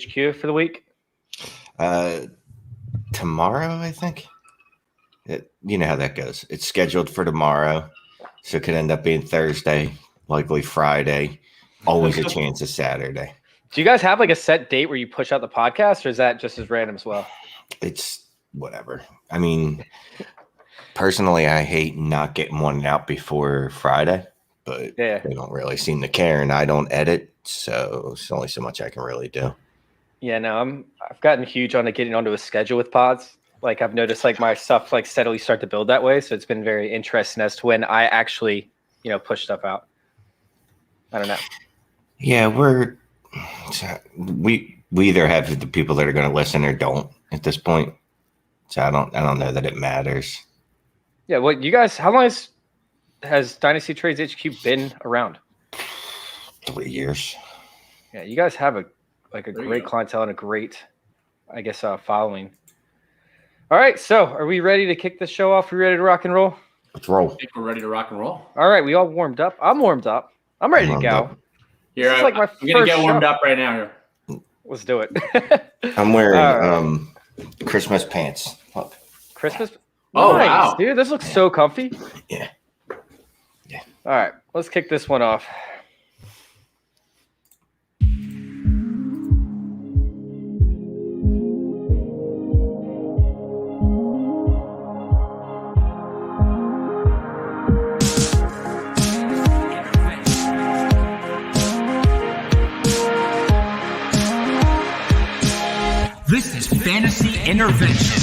HQ for the week? Tomorrow, I think. You know how that goes. It's scheduled for tomorrow, so it could end up being Thursday, likely Friday. Always a chance of Saturday. Do you guys have like a set date where you push out the podcast, or is that just as random as well? It's whatever. I mean, personally, I hate not getting one out before Friday, but they don't really seem to care, and I don't edit, so it's only so much I can really do. Yeah, no, I've gotten huge on getting onto a schedule with pods. Like I've noticed like my stuff like steadily start to build that way. So it's been very interesting as to when I actually, push stuff out. I don't know. Yeah, we either have the people that are going to listen or don't at this point. So I don't know that it matters. Yeah, well, you guys, how long has Dynasty Trades HQ been around? 3 years. Yeah, you guys have a great clientele and a great, I guess, following. All right, so are we ready to kick this show off? Are we ready to rock and roll? Let's roll. I think we're ready to rock and roll. All right, we all warmed up. I'm warmed up. I'm ready to go. Here, I'm going to get warmed up right now. Here. Let's do it. I'm wearing Christmas pants. Look. Christmas? Oh, nice, wow. Dude, this looks so comfy. Yeah. All right, let's kick this one off. This is Fantasy Intervention.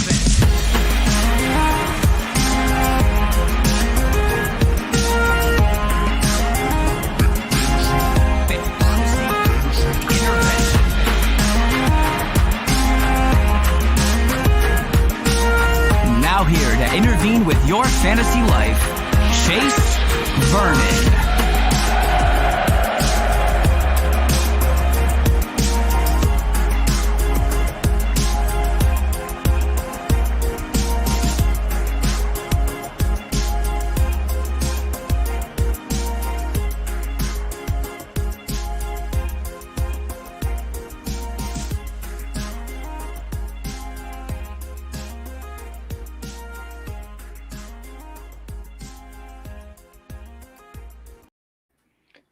Now here to intervene with your fantasy life, Chase Vernon.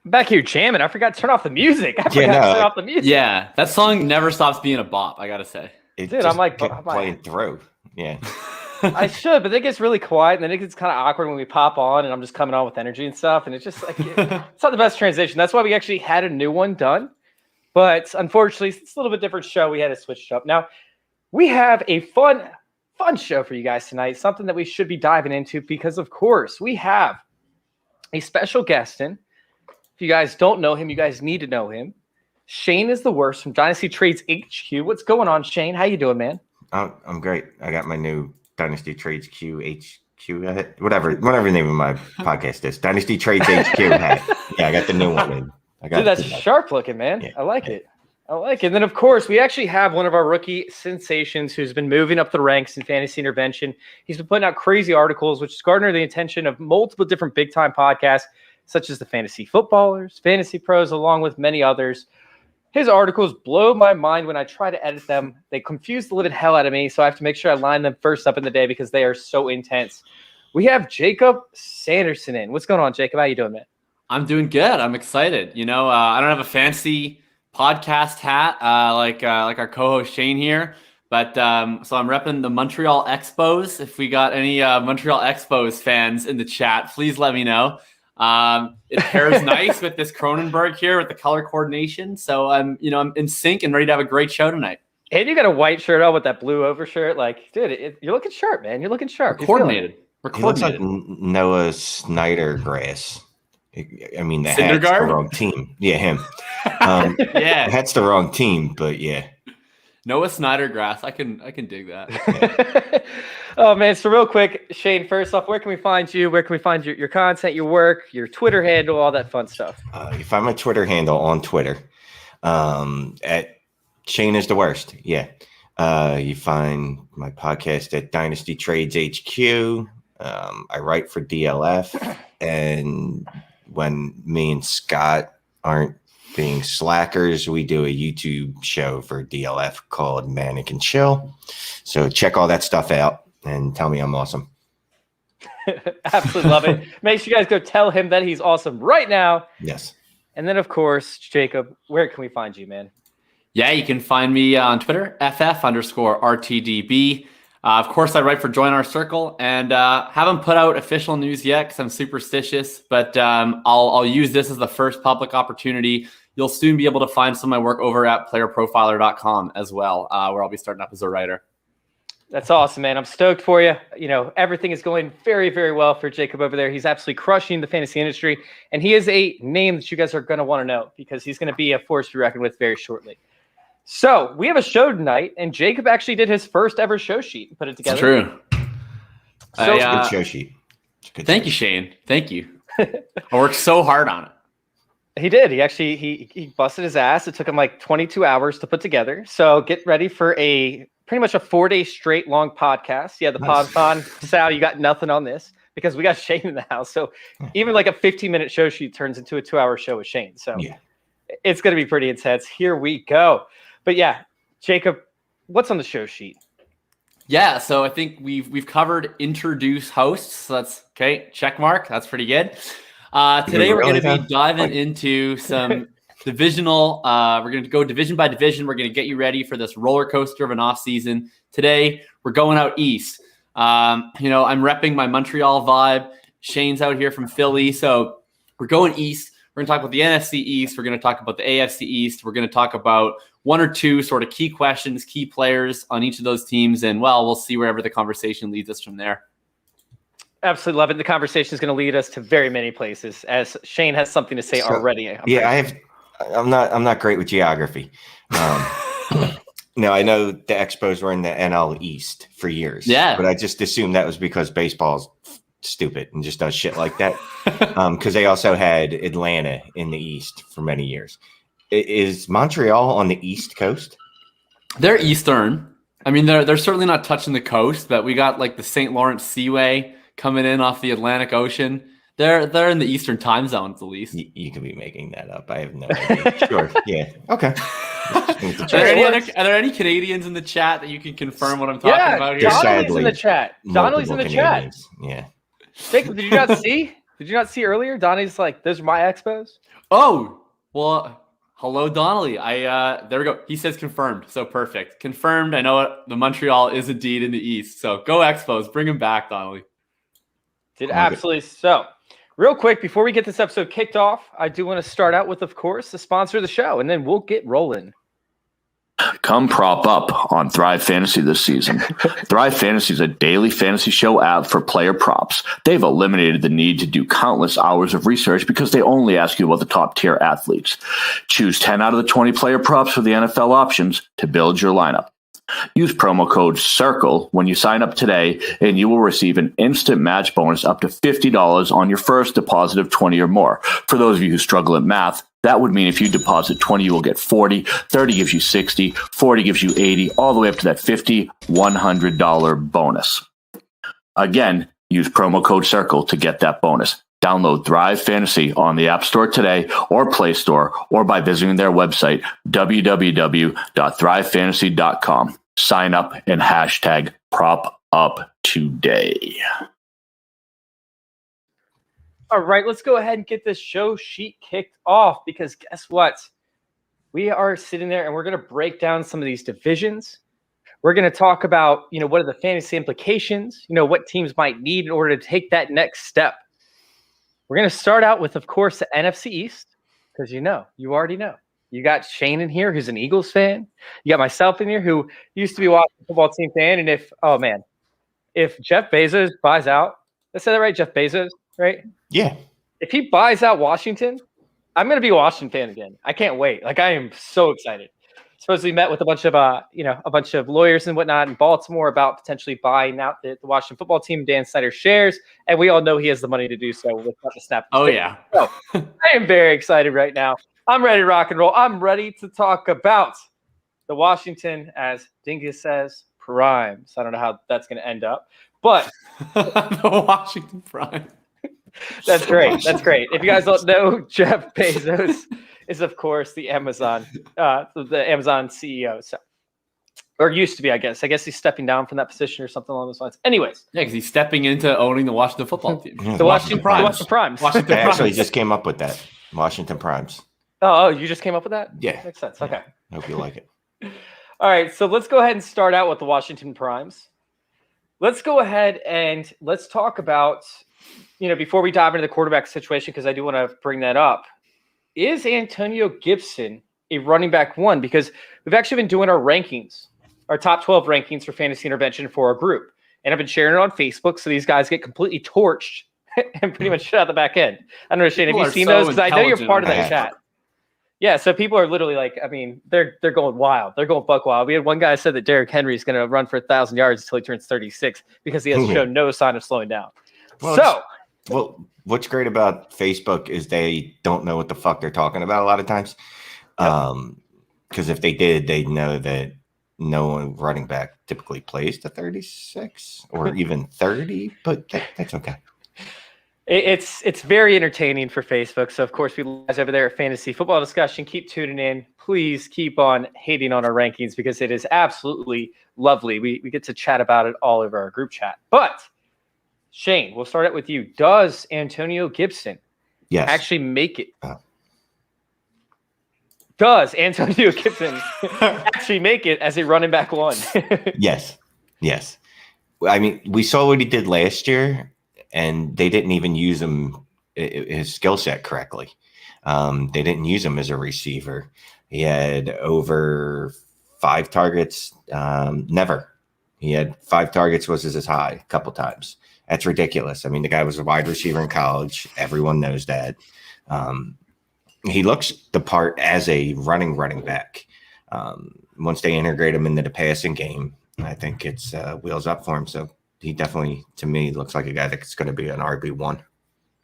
Back here jamming. I forgot to turn off the music. Turn off the music. Yeah, that song never stops being a bop, I got to say. It Dude, just I'm like kept playing through. Yeah. I should, but then it gets really quiet, and then it gets kind of awkward when we pop on, and I'm just coming on with energy and stuff, and it's just like it's not the best transition. That's why we actually had a new one done, but unfortunately, it's a little bit different show. We had to switch it up. Now, we have a fun show for you guys tonight, something that we should be diving into because, of course, we have a special guest in. If you guys don't know him, you guys need to know him. Shane is the worst from Dynasty Trades HQ. What's going on, Shane? How you doing, man? I'm great. I got my new Dynasty Trades HQ whatever the name of my podcast is. Dynasty Trades HQ hat. Yeah, I got the new one. Dude, that's sharp looking, man. Yeah. I like it. And then, of course, we actually have one of our rookie sensations who's been moving up the ranks in fantasy intervention. He's been putting out crazy articles, which has garnered the attention of multiple different big-time podcasts, such as the Fantasy Footballers, Fantasy Pros, along with many others. His articles blow my mind when I try to edit them. They confuse the living hell out of me, so I have to make sure I line them first up in the day because they are so intense. We have Jacob Sanderson in. What's going on, Jacob? How you doing, man? I'm doing good. I'm excited. I don't have a fancy podcast hat like our co-host Shane here, but so I'm repping the Montreal Expos. If we got any Montreal Expos fans in the chat, please let me know. It pairs nice with this Cronenberg here with the color coordination. So I'm in sync and ready to have a great show tonight. And you got a white shirt on with that blue overshirt. Like, dude, you're looking sharp, man. You're looking sharp. We're coordinated. He looks like Noah Snydergrass. I mean, the Syndergaard? hat's the wrong team. Yeah, him. Yeah, the hat's the wrong team, but yeah. Noah Snydergrass. I can dig that. Yeah. Oh, man. So real quick, Shane, first off, where can we find you? Where can we find your content, your work, your Twitter handle, all that fun stuff? You find my Twitter handle on Twitter at Shane is the worst. Yeah. You find my podcast at Dynasty Trades HQ. I write for DLF. And when me and Scott aren't being slackers, we do a YouTube show for DLF called Mannequin Chill. So check all that stuff out and tell me I'm awesome. Absolutely love it. Make sure you guys go tell him that he's awesome right now. Yes. And then, of course, Jacob, where can we find you, man? Yeah, you can find me on Twitter, FF_RTDB. Of course, I write for Join Our Circle, and haven't put out official news yet because I'm superstitious, but I'll use this as the first public opportunity. You'll soon be able to find some of my work over at playerprofiler.com as well, where I'll be starting up as a writer. That's awesome, man. I'm stoked for you. You know, everything is going very, very well for Jacob over there. He's absolutely crushing the fantasy industry, and he is a name that you guys are going to want to know because he's going to be a force to be reckoned with very shortly. So we have a show tonight, and Jacob actually did his first ever show sheet and put it together. It's true. So, good show sheet. Thank you, Shane. Thank you. I worked so hard on it. He did. He actually he busted his ass. It took him like 22 hours to put together. So get ready for pretty much a 4-day straight long podcast. Yeah, the Nice. pod. Sal, you got nothing on this because we got Shane in the house. So even like a 15-minute show sheet turns into a 2-hour show with Shane. So Yeah. it's going to be pretty intense. Here we go. But yeah, Jacob, what's on the show sheet? Yeah, so I think we've covered introduce hosts. So that's okay. Check mark. That's pretty good. Today we're going to be diving into some divisional. We're going to go division by division. We're going to get you ready for this roller coaster of an off season. Today we're going out east. I'm repping my Montreal vibe. Shane's out here from Philly, so we're going east. We're going to talk about the NFC East. We're going to talk about the AFC East. We're going to talk about one or two sort of key questions, key players on each of those teams. And, well, we'll see wherever the conversation leads us from there. Absolutely love it. The conversation is going to lead us to very many places, as Shane has something to say already. I'm not great with geography. No, I know the Expos were in the NL East for years. Yeah. But I just assumed that was because baseball's stupid and just does shit like that. Because they also had Atlanta in the East for many years. Is Montreal on the East Coast? They're Eastern. I mean, they're certainly not touching the coast, but we got like the St. Lawrence Seaway coming in off the Atlantic Ocean. They're in the Eastern time zones, at least. You could be making that up. I have no idea. Sure. Yeah. Okay. Are there any Canadians in the chat that you can confirm what I'm talking about here? Donnelly's in the chat. Donnelly's in the chat. Yeah. Jacob, did you not see? Did you not see earlier? Donnie's like, those are my Expos. Oh, well, hello, Donnelly. There we go. He says confirmed. So perfect. Confirmed. I know it. The Montreal is indeed in the East. So go Expos. Bring him back, Donnelly. Did absolutely so. Real quick, before we get this episode kicked off, I do want to start out with, of course, the sponsor of the show, and then we'll get rolling. Come prop up on Thrive Fantasy this season. Thrive Fantasy is a daily fantasy show app for player props. They've eliminated the need to do countless hours of research because they only ask you about the top tier athletes. Choose 10 out of the 20 player props for the NFL options to build your lineup. Use promo code CIRCLE when you sign up today, and you will receive an instant match bonus up to $50 on your first deposit of 20 or more. For those of you who struggle at math, that would mean if you deposit 20, you will get 40, 30 gives you 60, 40 gives you 80, all the way up to that $50, $100 bonus. Again, use promo code CIRCLE to get that bonus. Download Thrive Fantasy on the App Store today or Play Store, or by visiting their website, www.thrivefantasy.com. Sign up and hashtag prop up today. All right, let's go ahead and get this show sheet kicked off, because guess what? We are sitting there and we're going to break down some of these divisions. We're going to talk about, what are the fantasy implications, what teams might need in order to take that next step. We're going to start out with, of course, the NFC East, because you already know. You got Shane in here, who's an Eagles fan. You got myself in here, who used to be a Washington football team fan. And if Jeff Bezos buys out, I said that right, Jeff Bezos, right? Yeah. If he buys out Washington, I'm going to be a Washington fan again. I can't wait. Like, I am so excited. Supposedly met with a bunch of lawyers and whatnot in Baltimore about potentially buying out the Washington football team, Dan Snyder shares, and we all know he has the money to do so without the snap. Oh yeah. So, I am very excited right now. I'm ready to rock and roll. I'm ready to talk about the Washington, as Dingus says, Primes. I don't know how that's going to end up, but the Washington Prime. That's great. That's great. If you guys don't know, Jeff Bezos is, of course, the Amazon CEO. So, or used to be, I guess. I guess he's stepping down from that position or something along those lines. Anyways. Yeah, because he's stepping into owning the Washington football team. Yeah, The Washington Primes. I actually just came up with that. Washington Primes. Oh, you just came up with that? Yeah. Makes sense. Okay. Hope you like it. All right. So let's go ahead and start out with the Washington Primes. Let's go ahead and let's talk about, before we dive into the quarterback situation, because I do want to bring that up. Is Antonio Gibson a running back one? Because we've actually been doing our rankings, our top 12 rankings for fantasy intervention for our group. And I've been sharing it on Facebook. So these guys get completely torched and pretty much shut out the back end. I don't know, Shane, have you seen those? Because I know you're part of that chat. Yeah, so people are literally like, they're going wild. They're going buck wild. We had one guy said that Derrick Henry is going to run for 1,000 yards until he turns 36 because he has shown no sign of slowing down. Well, what's great about Facebook is they don't know what the fuck they're talking about a lot of times. Because if they did, they'd know that no one running back typically plays to 36 or even 30, but that's okay. It's very entertaining for Facebook. So, of course, we guys over there at Fantasy Football Discussion, keep tuning in. Please keep on hating on our rankings because it is absolutely lovely. We get to chat about it all over our group chat. But, Shane, we'll start out with you. Does Antonio Gibson actually make it? Does Antonio Gibson actually make it as a running back one? Yes. I mean, we saw what he did last year. And they didn't even use him, his skill set correctly. They didn't use him as a receiver. He had over 5 targets. Never. He had 5 targets was his high a couple times. That's ridiculous. I mean, the guy was a wide receiver in college. Everyone knows that. He looks the part as a running back. Once they integrate him into the passing game, I think it's wheels up for him. So he definitely, to me, looks like a guy that's going to be an RB1.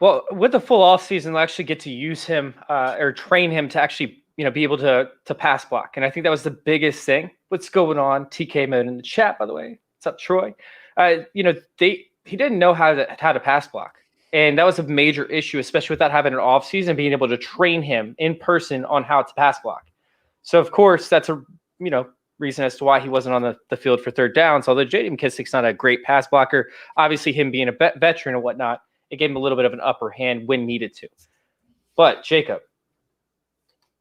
Well, with the full offseason, they'll actually get to use him or train him to actually, be able to pass block. And I think that was the biggest thing. What's going on? TK mode in the chat, by the way. What's up, Troy? He didn't know how to pass block. And that was a major issue, especially without having an offseason, being able to train him in person on how to pass block. So, of course, that's a, reason as to why he wasn't on the field for third downs. Although J.D. McKissick's not a great pass blocker, obviously him being a veteran and whatnot, it gave him a little bit of an upper hand when needed to. But Jacob,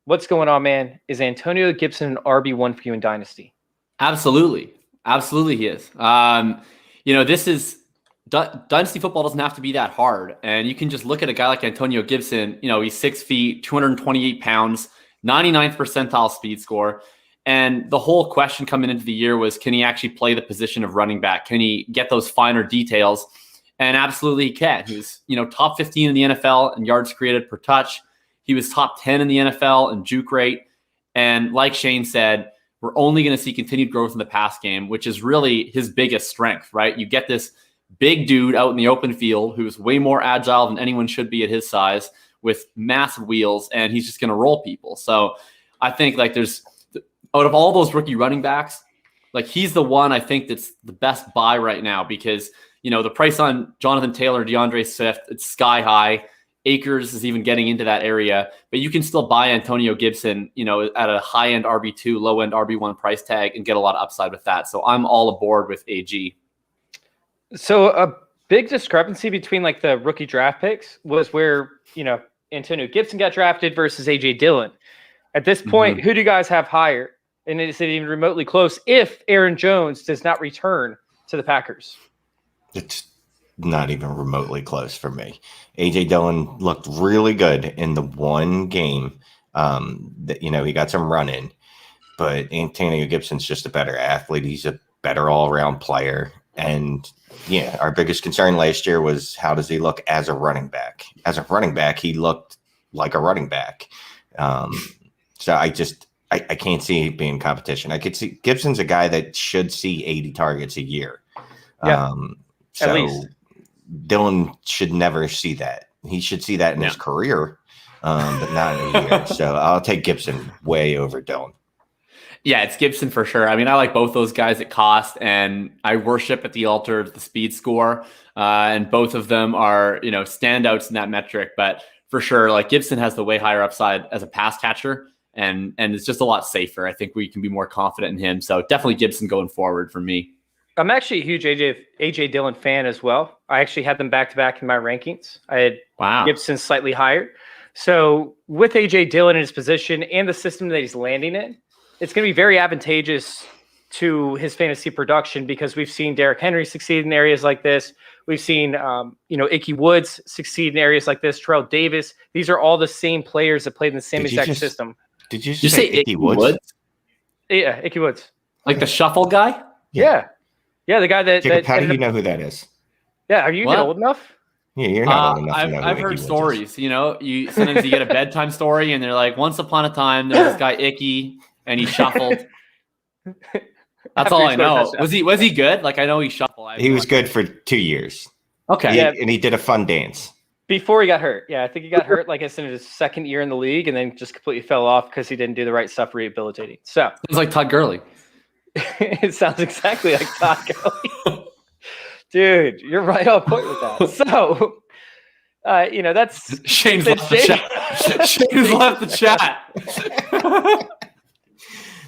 what's going on, man? Is Antonio Gibson an RB1 for you in Dynasty? Absolutely he is. This is Dynasty football doesn't have to be that hard, and you can just look at a guy like Antonio Gibson. He's 6 feet, 228 pounds, 99th percentile speed score. And the whole question coming into the year was, can he actually play the position of running back? Can he get those finer details? And absolutely he can. He was, top 15 in the NFL in yards created per touch. He was top 10 in the NFL in juke rate. And like Shane said, we're only going to see continued growth in the pass game, which is really his biggest strength, right? You get this big dude out in the open field who's way more agile than anyone should be at his size with massive wheels, and he's just going to roll people. So I think out of all those rookie running backs, he's the one I think that's the best buy right now because, the price on Jonathan Taylor, DeAndre Swift, it's sky high. Akers is even getting into that area, but you can still buy Antonio Gibson, at a high-end RB2, low-end RB1 price tag and get a lot of upside with that. So I'm all aboard with AG. So a big discrepancy between the rookie draft picks was where, Antonio Gibson got drafted versus AJ Dillon. At this point, who do you guys have higher? And is it even remotely close if Aaron Jones does not return to the Packers? It's not even remotely close for me. AJ Dillon looked really good in the one game that, he got some run in. But Antonio Gibson's just a better athlete. He's a better all-around player. And, our biggest concern last year was how does he look as a running back? As a running back, he looked like a running back. So I can't see it being competition. I could see Gibson's a guy that should see 80 targets a year. Yeah, at least. Dillon should never see that. He should see that in his career, but not in a year. So I'll take Gibson way over Dillon. Yeah, it's Gibson for sure. I mean, I like both those guys at cost, and I worship at the altar of the speed score. And both of them are, standouts in that metric. But for sure, like Gibson has the way higher upside as a pass catcher, and it's just a lot safer. I think we can be more confident in him. So definitely Gibson going forward for me. I'm actually a huge AJ Dillon fan as well. I actually had them back to back in my rankings. I had Gibson slightly higher. So with AJ Dillon in his position and the system that he's landing in, it's going to be very advantageous to his fantasy production because we've seen Derrick Henry succeed in areas like this. We've seen, Icky Woods succeed in areas like this. Terrell Davis. These are all the same players that played in the same exact system. Did you say Icky Woods? Yeah, Icky Woods. Like the shuffle guy? Yeah. Yeah, the guy that. Jacob, how do you know who that is? Yeah, are you old enough? Yeah, you're not old enough. I've heard stories. You sometimes you get a bedtime story, and they're like, once upon a time, there was this guy Icky, and he shuffled. That's all I know. Was he good? Like I know he shuffled. He was good for 2 years. Okay, and he did a fun dance before he got hurt. Yeah, I think he got hurt like I said in his second year in the league, and then just completely fell off because he didn't do the right stuff rehabilitating. So it was like Todd Gurley. It sounds exactly like Todd Gurley. Dude, you're right on point with that. So, that's Shane's left the chat. Shane's left the chat.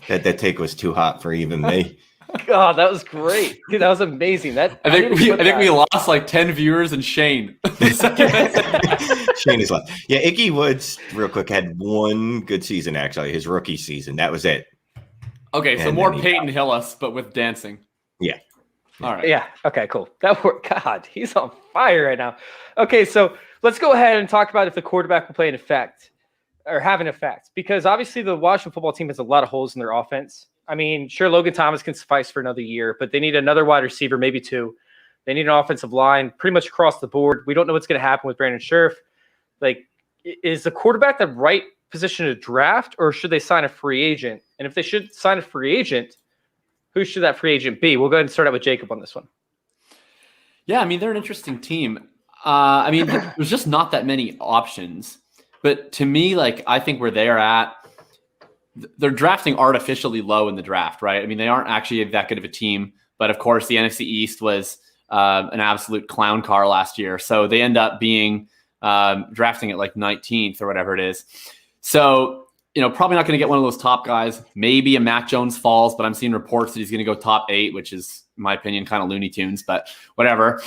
That take was too hot for even me. God, that was great. Dude, that was amazing. I think we lost like 10 viewers and Shane. Shane is left. Yeah, Icky Woods, real quick, had one good season, actually, his rookie season. That was it. Okay, so more Peyton Hillis, but with dancing. Yeah. All right. Yeah. Okay, cool. That worked. God, he's on fire right now. Okay, so let's go ahead and talk about if the quarterback will play an effect or have an effect, because obviously the Washington football team has a lot of holes in their offense. I mean, sure, Logan Thomas can suffice for another year, but they need another wide receiver, maybe two. They need an offensive line pretty much across the board. We don't know what's going to happen with Brandon Scherf. Like, is the quarterback the right position to draft, or should they sign a free agent? And if they should sign a free agent, who should that free agent be? We'll go ahead and start out with Jacob on this one. Yeah, I mean, they're an interesting team. There's just not that many options. But to me, like, I think where they're at, they're drafting artificially low in the draft, right? I mean, they aren't actually that good of a team. But, of course, the NFC East was an absolute clown car last year. So they end up being drafting at like 19th or whatever it is. So, probably not going to get one of those top guys. Maybe a Mac Jones falls, but I'm seeing reports that he's going to go top 8, which is, in my opinion, kind of Looney Tunes, but whatever.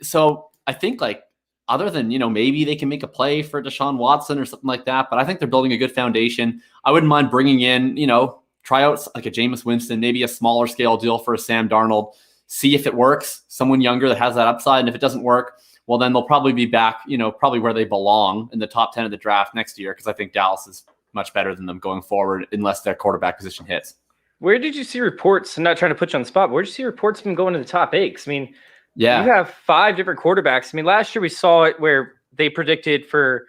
So I think, like, other than, maybe they can make a play for Deshaun Watson or something like that, but I think they're building a good foundation. I wouldn't mind bringing in, tryouts like a Jameis Winston, maybe a smaller scale deal for a Sam Darnold, see if it works, someone younger that has that upside. And if it doesn't work, well, then they'll probably be back, probably where they belong in the top 10 of the draft next year, because I think Dallas is much better than them going forward unless their quarterback position hits. Where did you see reports? I'm not trying to put you on the spot, but where did you see reports of them going to the top 8? I mean, you have 5 different quarterbacks. I mean, last year we saw it where they predicted for,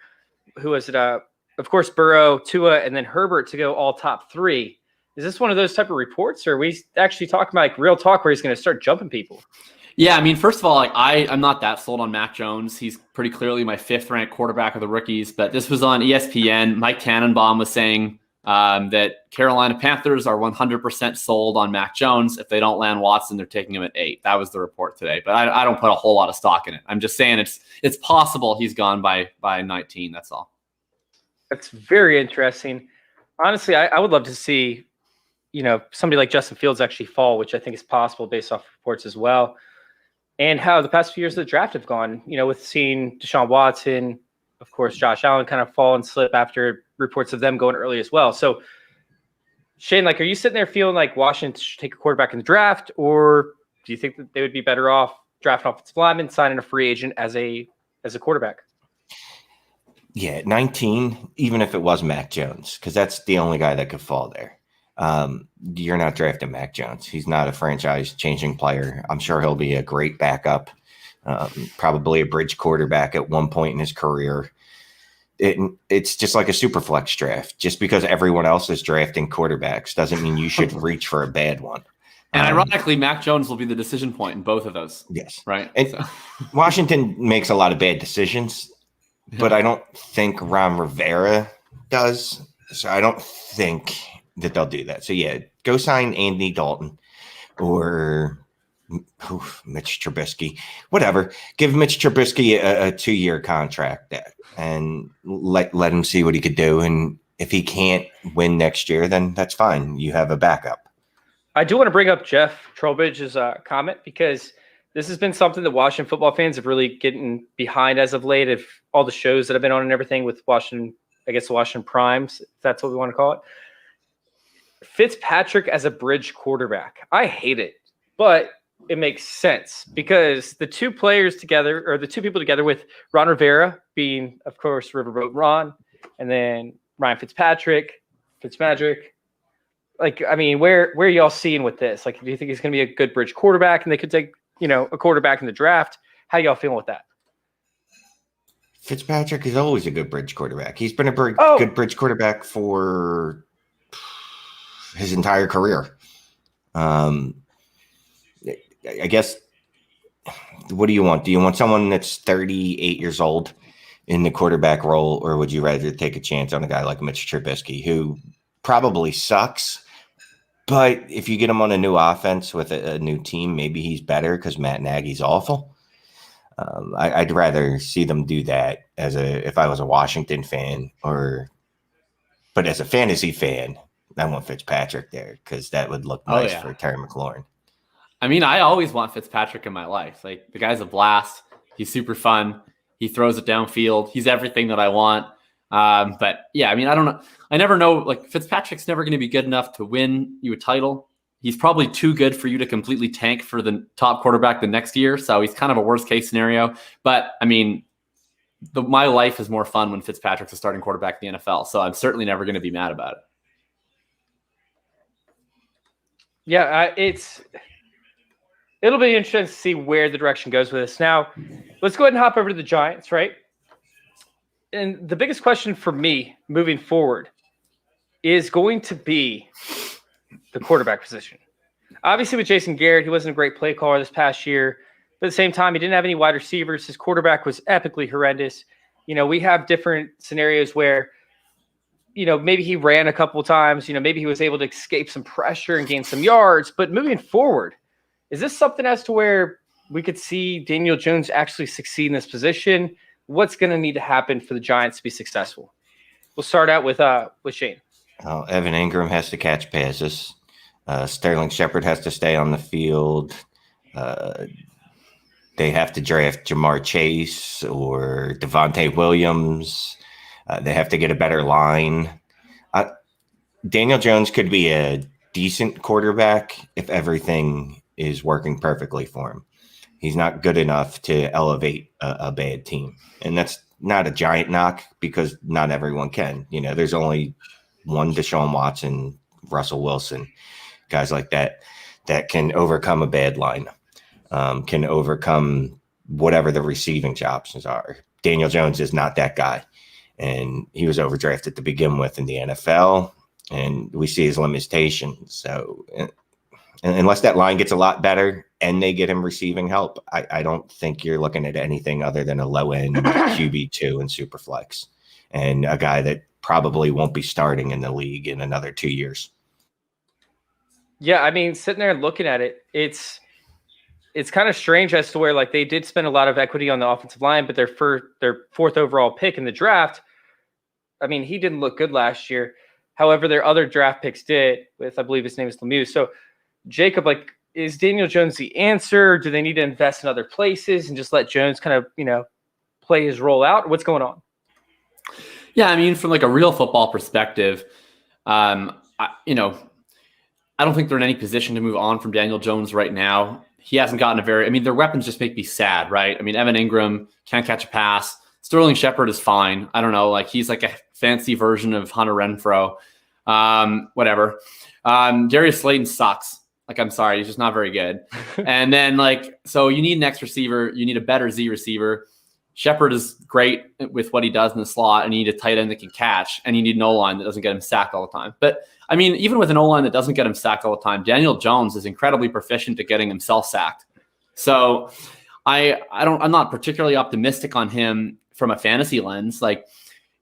who was it? Of course, Burrow, Tua, and then Herbert to go all top 3. Is this one of those type of reports, or are we actually talking about like real talk where he's going to start jumping people? Yeah, I mean, first of all, like I'm not that sold on Mac Jones. He's pretty clearly my 5th ranked quarterback of the rookies, but this was on ESPN. Mike Tannenbaum was saying that Carolina Panthers are 100% sold on Mac Jones. If they don't land Watson, they're taking him at 8. That was the report today, but I don't put a whole lot of stock in it. I'm just saying it's possible he's gone by 19. That's all. That's very interesting. Honestly, I would love to see, somebody like Justin Fields actually fall, which I think is possible based off reports as well. And how the past few years of the draft have gone, with seeing Deshaun Watson, of course, Josh Allen kind of fall and slip after reports of them going early as well. So, Shane, like, are you sitting there feeling like Washington should take a quarterback in the draft, or do you think that they would be better off drafting offensive lineman, signing a free agent as a quarterback? Yeah, at 19, even if it was Mac Jones, because that's the only guy that could fall there. You're not drafting Mac Jones. He's not a franchise-changing player. I'm sure he'll be a great backup, probably a bridge quarterback at one point in his career. It's just like a super flex draft. Just because everyone else is drafting quarterbacks doesn't mean you should reach for a bad one. And ironically, Mac Jones will be the decision point in both of those. Yes. Right? And Washington makes a lot of bad decisions, but I don't think Ron Rivera does. So I don't think that they'll do that. So yeah, go sign Andy Dalton or Mitch Trubisky, whatever. Give Mitch Trubisky a 2-year contract and let him see what he could do. And if he can't win next year, then that's fine. You have a backup. I do want to bring up Jeff Trowbridge's comment, because this has been something that Washington football fans have really getting behind as of late, of all the shows that have been on and everything with Washington, I guess the Washington Primes, if that's what we want to call it. Fitzpatrick as a bridge quarterback. I hate it, but it makes sense because the two players together, or the two people together with Ron Rivera being, of course, Riverboat Ron, and then Ryan Fitzmagic. Like, I mean, where are y'all seeing with this? Like, do you think he's going to be a good bridge quarterback and they could take, a quarterback in the draft? How y'all feeling with that? Fitzpatrick is always a good bridge quarterback. He's been a good bridge quarterback for his entire career. I guess, what do you want? Do you want someone that's 38 years old in the quarterback role, or would you rather take a chance on a guy like Mitch Trubisky, who probably sucks, but if you get him on a new offense with a new team, maybe he's better because Matt Nagy's awful. I'd rather see them do that if I was a Washington fan, but as a fantasy fan, I want Fitzpatrick there because that would look nice for Terry McLaurin. I mean, I always want Fitzpatrick in my life. Like, the guy's a blast. He's super fun. He throws it downfield. He's everything that I want. But yeah, I mean, I don't know. I never know. Like, Fitzpatrick's never going to be good enough to win you a title. He's probably too good for you to completely tank for the top quarterback the next year. So he's kind of a worst case scenario. But I mean, my life is more fun when Fitzpatrick's a starting quarterback in the NFL. So I'm certainly never going to be mad about it. Yeah, it'll be interesting to see where the direction goes with this. Now, let's go ahead and hop over to the Giants, right? And the biggest question for me moving forward is going to be the quarterback position. Obviously, with Jason Garrett, he wasn't a great play caller this past year. But at the same time, he didn't have any wide receivers. His quarterback was epically horrendous. We have different scenarios where, maybe he ran a couple of times. Maybe he was able to escape some pressure and gain some yards. But moving forward, is this something as to where we could see Daniel Jones actually succeed in this position? What's going to need to happen for the Giants to be successful? We'll start out with Shane. Evan Ingram has to catch passes. Sterling Shepard has to stay on the field. They have to draft Jamar Chase or Devontae Williams. They have to get a better line. Daniel Jones could be a decent quarterback if everything is working perfectly for him. He's not good enough to elevate a bad team. And that's not a giant knock because not everyone can. There's only one Deshaun Watson, Russell Wilson, guys like that can overcome a bad line, can overcome whatever the receiving options are. Daniel Jones is not that guy. And he was overdrafted to begin with in the NFL, and we see his limitations. So unless that line gets a lot better and they get him receiving help, I don't think you're looking at anything other than a low-end QB2 and Superflex, and a guy that probably won't be starting in the league in another 2 years. Yeah, I mean, sitting there and looking at it, it's kind of strange as to where, like, they did spend a lot of equity on the offensive line, but their fourth overall pick in the draft, I mean, he didn't look good last year. However, their other draft picks did, with, I believe his name is Lemieux. So, Jacob, like, is Daniel Jones the answer? Do they need to invest in other places and just let Jones kind of, play his role out? What's going on? Yeah, I mean, from like a real football perspective, I don't think they're in any position to move on from Daniel Jones right now. He hasn't gotten their weapons just make me sad, right? I mean, Evan Ingram can't catch a pass. Sterling Shepard is fine. I don't know. Like, he's like a fancy version of Hunter Renfrow. Whatever. Darius Slayton sucks. Like, I'm sorry. He's just not very good. And then, so you need an X receiver. You need a better Z receiver. Shepard is great with what he does in the slot, and you need a tight end that can catch, and you need an O-line that doesn't get him sacked all the time. But, I mean, even with an O-line that doesn't get him sacked all the time, Daniel Jones is incredibly proficient at getting himself sacked. So I'm not particularly optimistic on him from a fantasy lens. Like,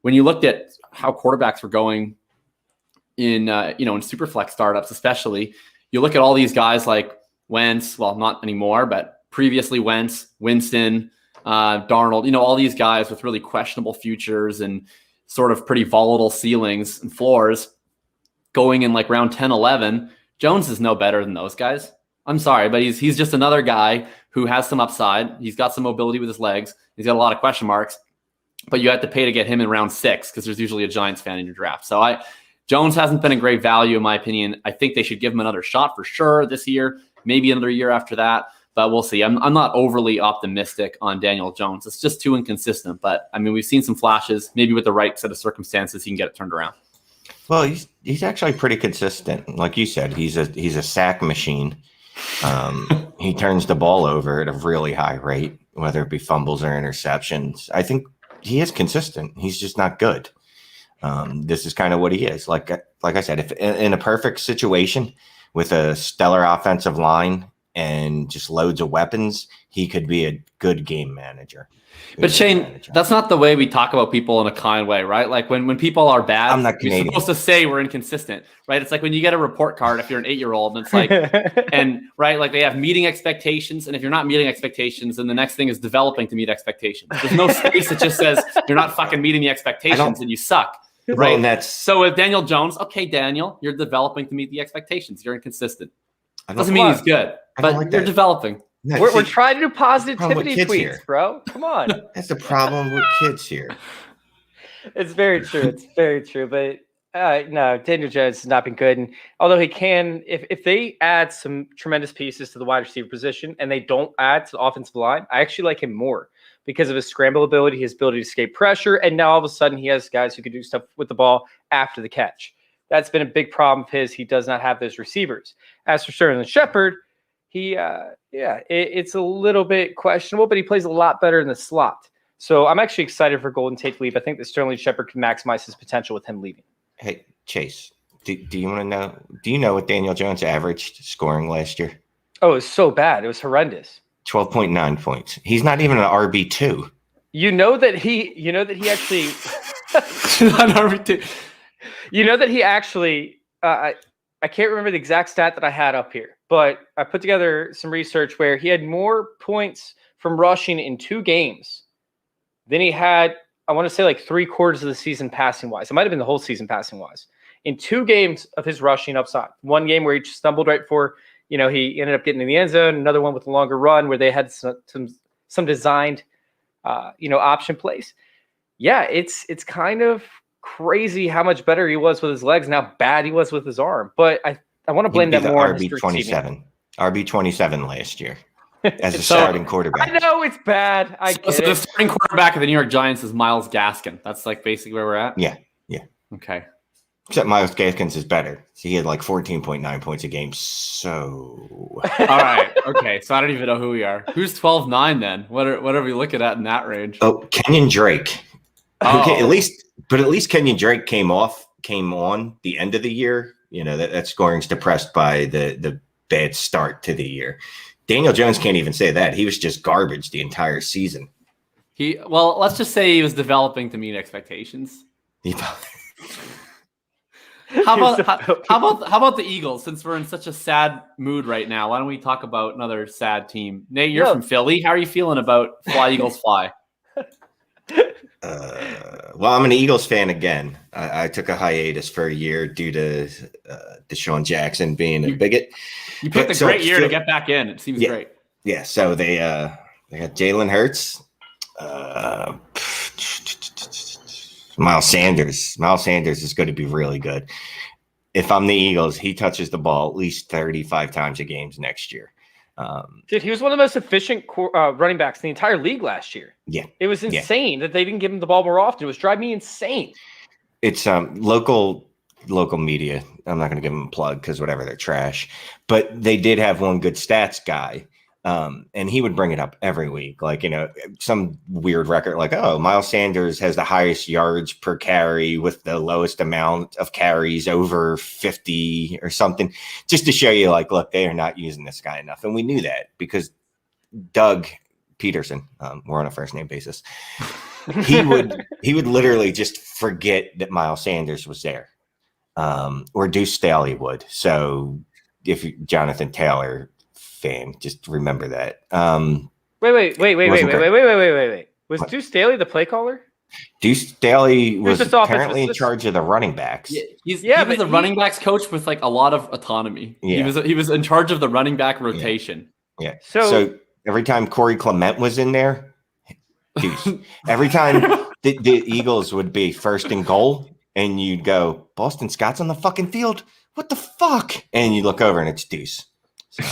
when you looked at how quarterbacks were going in Superflex startups, especially. You look at all these guys like Wentz, well, not anymore, but previously Wentz, Winston, Darnold, all these guys with really questionable futures and sort of pretty volatile ceilings and floors going in like round 10, 11. Jones is no better than those guys. I'm sorry, but he's just another guy who has some upside. He's got some mobility with his legs. He's got a lot of question marks, but you have to pay to get him in round 6 because there's usually a Giants fan in your draft. So Jones hasn't been a great value in my opinion. I think they should give him another shot for sure this year, maybe another year after that, but we'll see. I'm not overly optimistic on Daniel Jones. It's just too inconsistent, but I mean, we've seen some flashes. Maybe with the right set of circumstances, he can get it turned around. Well, he's actually pretty consistent. Like you said, he's a sack machine. He turns the ball over at a really high rate, whether it be fumbles or interceptions. I think he is consistent. He's just not good. This is kind of what he is. Like I said, if in a perfect situation with a stellar offensive line and just loads of weapons, he could be a good game manager. But Shane, that's not the way we talk about people in a kind way, right? Like when people are bad, I'm not Canadian. You're supposed to say we're inconsistent, right? It's like when you get a report card if you're an 8-year-old and it's like, and right, like they have meeting expectations. And if you're not meeting expectations, then the next thing is developing to meet expectations. There's no space that just says you're not fucking meeting the expectations and you suck. Right. Well, so with Daniel Jones, okay, Daniel, you're developing to meet the expectations. You're inconsistent. Doesn't mean he's good, but like you're developing. No, we're trying to do positivity tweets, here. bro. Come on. That's the problem with kids here. It's very true. It's very true. But no, Daniel Jones has not been good. And although he can, if they add some tremendous pieces to the wide receiver position and they don't add to the offensive line, I actually like him more because of his scramble ability, his ability to escape pressure. And now all of a sudden he has guys who can do stuff with the ball after the catch. That's been a big problem of his. He does not have those receivers. As for Sterling Shepard, it's a little bit questionable, but he plays a lot better in the slot. So I'm actually excited for Golden Tate to leave. I think that Sterling Shepard can maximize his potential with him leaving. Hey, Chase, do you want to know? Do you know what Daniel Jones averaged scoring last year? Oh, it was so bad. It was horrendous. 12.9 points. He's not even an RB2. You know that he actually not RB2. You know that he actually I can't remember the exact stat that I had up here, but I put together some research where he had more points from rushing in 2 games than he had, I want to say like 3/4 of the season passing wise. It might have been the whole season passing wise. In 2 games of his rushing upside. One game where he just stumbled right before, he ended up getting in the end zone. Another one with a longer run where they had some designed, option plays. Yeah, it's kind of crazy how much better he was with his legs and how bad he was with his arm. But I want to blame that more on his RB27. RB27 last year as a starting quarterback. I know it's bad. So the starting quarterback of the New York Giants is Myles Gaskin. That's like basically where we're at? Yeah. Okay. Except Myles Gaskins is better. He had like 14.9 points a game. So all right. Okay. So I don't even know who we are. Who's 12-9 then? What are we looking at in that range? Oh, Kenyon Drake. Okay, at least Kenyon Drake came on the end of the year. That scoring's depressed by the bad start to the year. Daniel Jones can't even say that. He was just garbage the entire season. Let's just say he was developing to meet expectations. How about the Eagles? Since we're in such a sad mood right now, why don't we talk about another sad team? Nate, you're from Philly. How are you feeling about Fly Eagles Fly? Well, I'm an Eagles fan again. I took a hiatus for a year due to Deshaun Jackson being a bigot. You picked a great year to get back in. It seems great. Yeah, so they got Jalen Hurts, Miles Sanders. Miles Sanders is going to be really good. If I'm the Eagles, he touches the ball at least 35 times a game next year. Dude, he was one of the most efficient running backs in the entire league last year. Yeah. It was insane that they didn't give him the ball more often. It was driving me insane. It's local media. I'm not going to give them a plug because whatever, they're trash. But they did have one good stats guy. And he would bring it up every week. Like, some weird record like, oh, Miles Sanders has the highest yards per carry with the lowest amount of carries over 50 or something, just to show you like, look, they are not using this guy enough. And we knew that because Doug Peterson, we're on a first name basis. He would literally just forget that Miles Sanders was there. or Deuce Staley would. So if you Jonathan Taylor fan, just remember that. Wait. Was Deuce Staley the play caller? Deuce Staley was just apparently in charge of the running backs. Yeah, he was the running backs coach with like a lot of autonomy. Yeah. He was in charge of the running back rotation. Yeah. So every time Corey Clement was in there, Deuce. Every time the Eagles would be first and goal, and you'd go, Boston Scott's on the fucking field. What the fuck? And you look over and it's Deuce. So.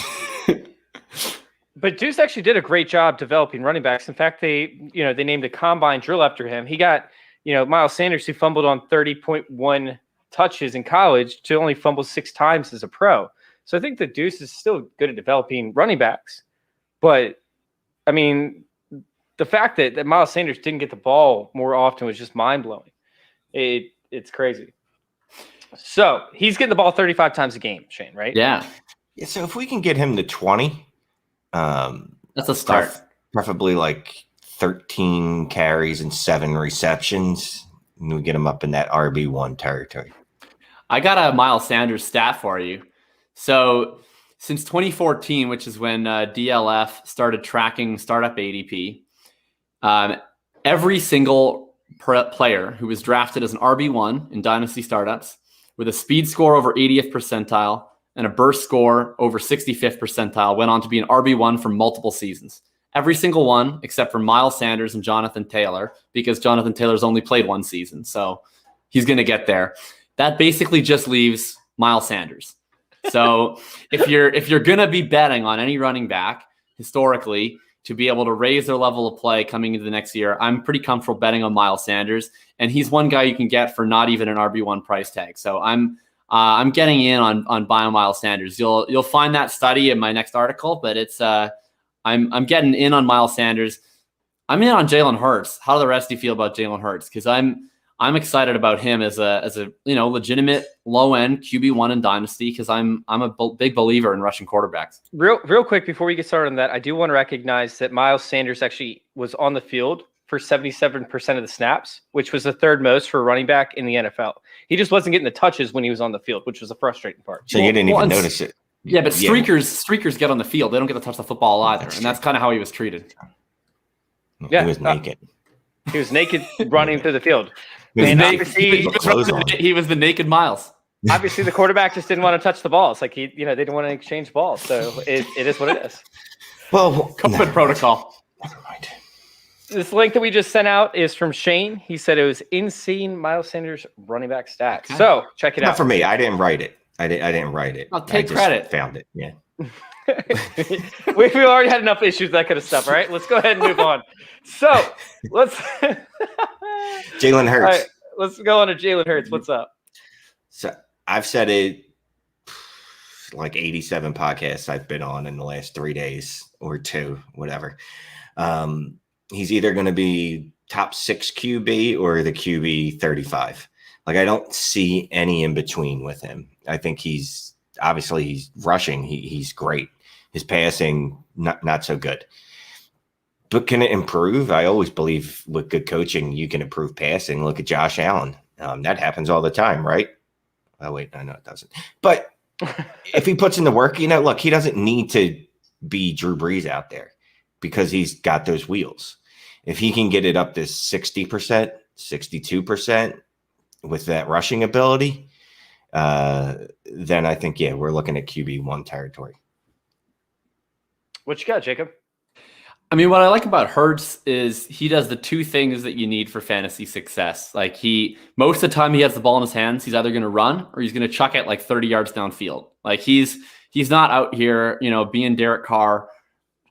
But Deuce actually did a great job developing running backs. In fact, they named a combine drill after him. He got, Miles Sanders, who fumbled on 30.1 touches in college, to only fumble 6 times as a pro. So I think that Deuce is still good at developing running backs. But, I mean, the fact that Miles Sanders didn't get the ball more often was just mind-blowing. It's crazy. So he's getting the ball 35 times a game, Shane, right? Yeah. So if we can get him to 20, that's a start. Preferably like 13 carries and 7 receptions, and we get him up in that RB1 territory. I got a Miles Sanders stat for you. So since 2014, which is when DLF started tracking startup ADP, every single player who was drafted as an RB1 in dynasty startups with a speed score over 80th percentile and a burst score over 65th percentile went on to be an RB1 for multiple seasons. Every single one, except for Miles Sanders and Jonathan Taylor, because Jonathan Taylor's only played 1 season, so he's going to get there. That basically just leaves Miles Sanders. So if you're going to be betting on any running back historically to be able to raise their level of play coming into the next year, I'm pretty comfortable betting on Miles Sanders, and he's one guy you can get for not even an RB1 price tag. So I'm getting in on buying Miles Sanders. You'll find that study in my next article, but it's I'm getting in on Miles Sanders. I'm in on Jalen Hurts. How do the rest of you feel about Jalen Hurts? Because I'm excited about him as a legitimate low end QB1 in dynasty, because I'm a big believer in rushing quarterbacks. Real quick before we get started on that, I do want to recognize that Miles Sanders actually was on the field for 77% of the snaps, which was the 3rd most for a running back in the NFL. He just wasn't getting the touches when he was on the field, which was the frustrating part. So you didn't even notice it. Yeah, but streakers get on the field. They don't get to touch the football either, and that's kind of how he was treated. Yeah, he was naked. He was naked running through the field. He was the naked Miles. Obviously, the quarterback just didn't want to touch the ball. It's like they didn't want to exchange balls. So it is what it is. Well, COVID protocol. Never mind. This link that we just sent out is from Shane. He said it was insane Miles Sanders running back stats. Okay. So check it out. Not for me. I didn't write it. I didn't write it. I'll take credit. Found it. Yeah. we already had enough issues with that kind of stuff. All right, let's go ahead and move on. So let's Jalen Hurts. All right, let's go on to Jalen Hurts. What's up? So I've said it like 87 podcasts I've been on in the last 3 days or 2, whatever. He's either going to be top 6 QB or the QB 35. Like, I don't see any in between with him. I think he's rushing. He's great. His passing, not so good. But can it improve? I always believe with good coaching, you can improve passing. Look at Josh Allen. That happens all the time, right? Oh, wait, no, it doesn't. But if he puts in the work, look, he doesn't need to be Drew Brees out there because he's got those wheels. If he can get it up to 60%, 62% with that rushing ability, then I think, we're looking at QB1 territory. What you got, Jacob? I mean, what I like about Hurts is he does the 2 things that you need for fantasy success. Like, most of the time he has the ball in his hands, he's either going to run or he's going to chuck it like 30 yards downfield. Like, he's not out here, being Derek Carr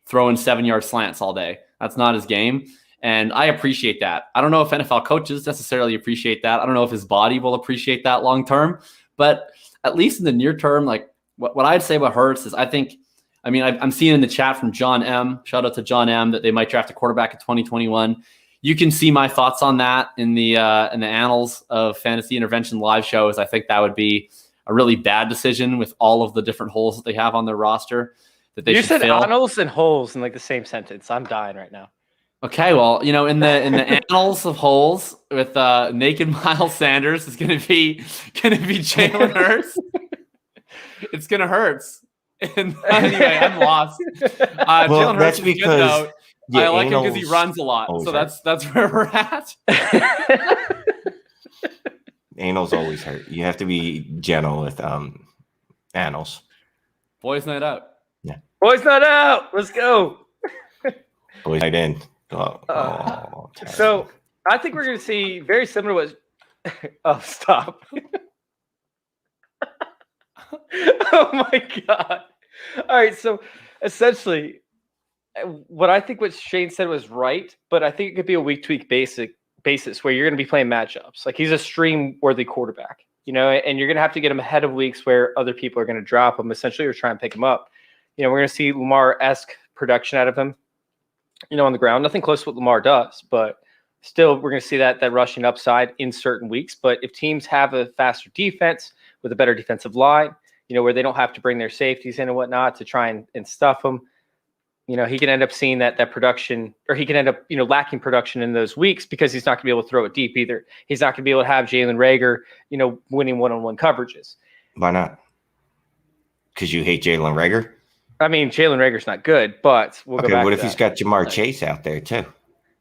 throwing 7-yard slants all day. That's not his game. And I appreciate that. I don't know if NFL coaches necessarily appreciate that. I don't know if his body will appreciate that long term. But at least in the near term, like what I'd say about Hurts is I'm seeing in the chat from John M. Shout out to John M. that they might draft a quarterback in 2021. You can see my thoughts on that in the annals of Fantasy Intervention live shows. I think that would be a really bad decision with all of the different holes that they have on their roster. That they you should said fill. annals and holes in like the same sentence. I'm dying right now. Okay, well, in the annals of holes with naked Miles Sanders is gonna be Jalen Hurts. It's gonna hurt. And anyway, I'm lost. Well, Jalen that's Hurts is because good though. I like him because he anals runs a lot. always So hurt. that's where we're at. Anals always hurt. You have to be gentle with anals. Boys night out. Yeah. Boys not out. Let's go. Boys night in. So I think we're going to see very similar to what. Oh, stop. Oh my God. All right. So essentially, what Shane said was right, but I think it could be a week-to-week basis where you're going to be playing matchups. Like he's a stream-worthy quarterback, and you're going to have to get him ahead of weeks where other people are going to drop him essentially or try and pick him up. We're going to see Lamar-esque production out of him, on the ground. Nothing close to what Lamar does, but still we're going to see that rushing upside in certain weeks. But if teams have a faster defense with a better defensive line, where they don't have to bring their safeties in and whatnot to try and stuff them, he can end up seeing that production, or he can end up, lacking production in those weeks because he's not going to be able to throw it deep either. He's not going to be able to have Jalen Reagor, winning one-on-one coverages. Why not? Because you hate Jalen Reagor? I mean, Jalen Reagor's not good, but we'll go back what to if that. he's got Jamar Chase out there too?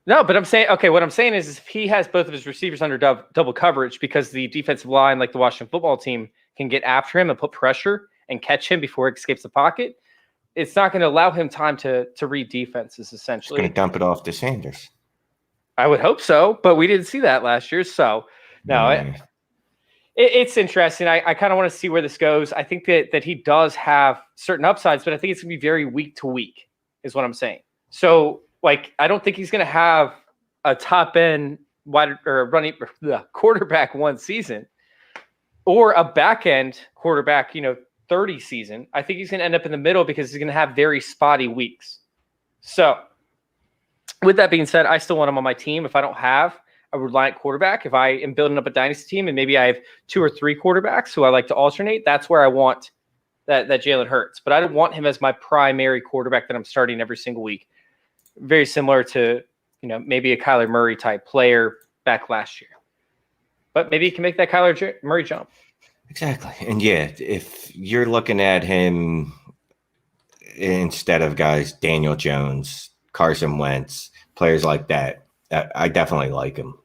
No, but I'm saying, what I'm saying is if he has both of his receivers under double coverage because the defensive line, like the Washington football team, can get after him and put pressure and catch him before he escapes the pocket, it's not going to allow him time to read defenses, essentially. He's going to dump it off to Sanders. I would hope so, but we didn't see that last year. So, no, it's interesting. I kind of want to see where this goes. I think that he does have certain upsides, but I think it's going to be very week to week is what I'm saying. So, I don't think he's going to have a top-end quarterback one season or a back-end quarterback, 30 season. I think he's going to end up in the middle because he's going to have very spotty weeks. So, with that being said, I still want him on my team. If I don't have a reliant quarterback, if I am building up a dynasty team and maybe I have 2 or 3 quarterbacks who I like to alternate, that's where I want that Jalen Hurts. But I don't want him as my primary quarterback that I'm starting every single week. Very similar to, maybe a Kyler Murray type player back last year. But maybe he can make that Kyler Murray jump. Exactly. And yeah, if you're looking at him instead of guys, Daniel Jones, Carson Wentz, players like that, I definitely like him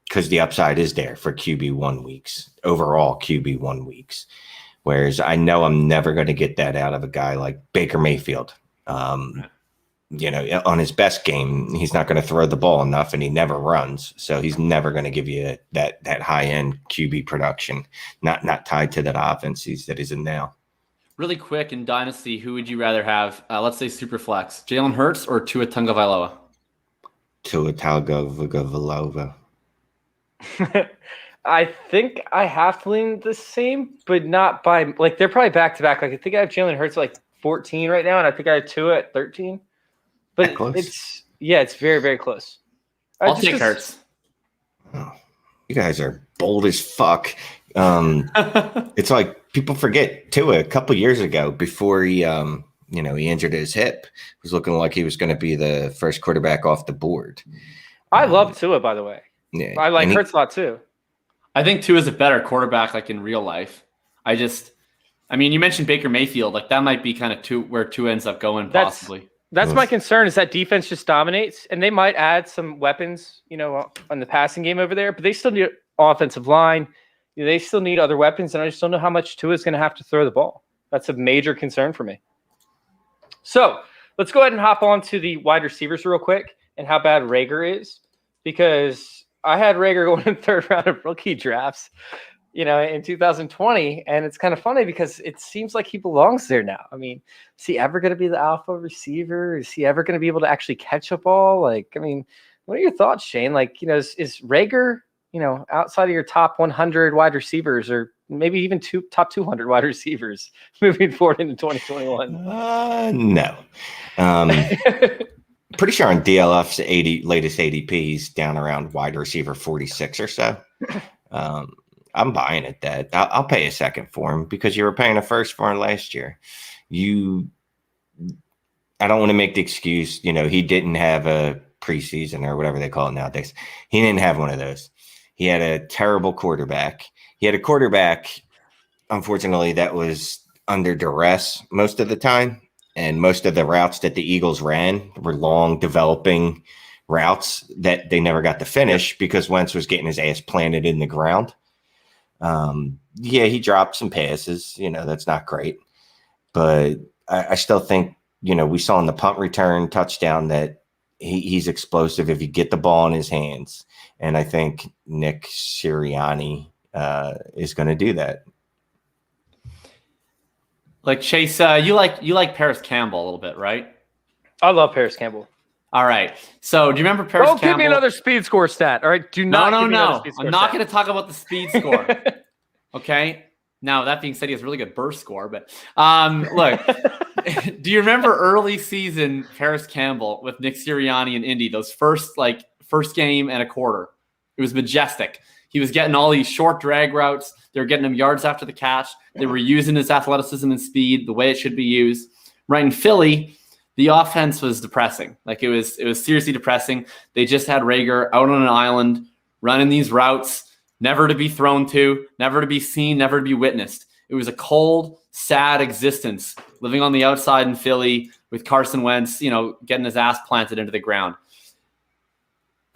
because the upside is there for QB1 weeks, overall QB1 weeks. Whereas I know I'm never going to get that out of a guy like Baker Mayfield. On his best game, he's not going to throw the ball enough and he never runs. So he's never going to give you that high-end QB production, not tied to that offense that he's in now. Really quick, in Dynasty, who would you rather have? Let's say Superflex, Jalen Hurts or Tua Tagovailoa? Tua Tagovailoa. I think I have to lean the same, but not by they're probably back-to-back. I think I have Jalen Hurts at 14 right now, and I think I have Tua at 13. But it's very, very close. I'll take Hurts. Oh, you guys are bold as fuck. It's like people forget Tua a couple years ago before he injured his hip, was looking like he was going to be the first quarterback off the board. I love Tua, by the way. Yeah, I like Hurts a lot too. I think Tua is a better quarterback, in real life. You mentioned Baker Mayfield, that might be kind of where Tua ends up going possibly. That's my concern is that defense just dominates, and they might add some weapons, on the passing game over there, but they still need offensive line. They still need other weapons, and I just don't know how much Tua is going to have to throw the ball. That's a major concern for me. So let's go ahead and hop on to the wide receivers real quick and how bad Reagor is, because I had Reagor going in the 3rd round of rookie drafts, in 2020. And it's kind of funny because it seems like he belongs there now. Is he ever going to be the alpha receiver? Is he ever going to be able to actually catch a ball? What are your thoughts, Shane? Is Reagor, outside of your top 100 wide receivers or maybe even top 200 wide receivers moving forward into 2021? No. Pretty sure on DLF's latest ADP's down around wide receiver 46 or so. I'm buying at that. I'll pay a second for him because you were paying a first for him last year. I don't want to make the excuse, he didn't have a preseason or whatever they call it nowadays. He didn't have one of those. He had a terrible quarterback. He had a quarterback, unfortunately, that was under duress most of the time. And most of the routes that the Eagles ran were long developing routes that they never got to finish because Wentz was getting his ass planted in the ground. He dropped some passes. That's not great. But I still think, we saw in the punt return touchdown that he's explosive if you get the ball in his hands. And I think Nick Sirianni is going to do that. Like Chase, you like Paris Campbell a little bit, right? I love Paris Campbell. All right. So do you remember Paris Campbell? Don't give me another speed score stat. All right. Do not. No. Give me another speed score I'm not stat. going to talk about the speed score. Okay. Now, that being said, he has a really good burst score. But look, do you remember early season Paris Campbell with Nick Sirianni and Indy, those first game and a quarter? It was majestic. He was getting all these short drag routes. They were getting him yards after the catch. They were using his athleticism and speed the way it should be used. Right in Philly, the offense was depressing. Like it was seriously depressing. They just had Rager out on an island running these routes, never to be thrown to, never to be seen, never to be witnessed. It was a cold, sad existence living on the outside in Philly with Carson Wentz, getting his ass planted into the ground.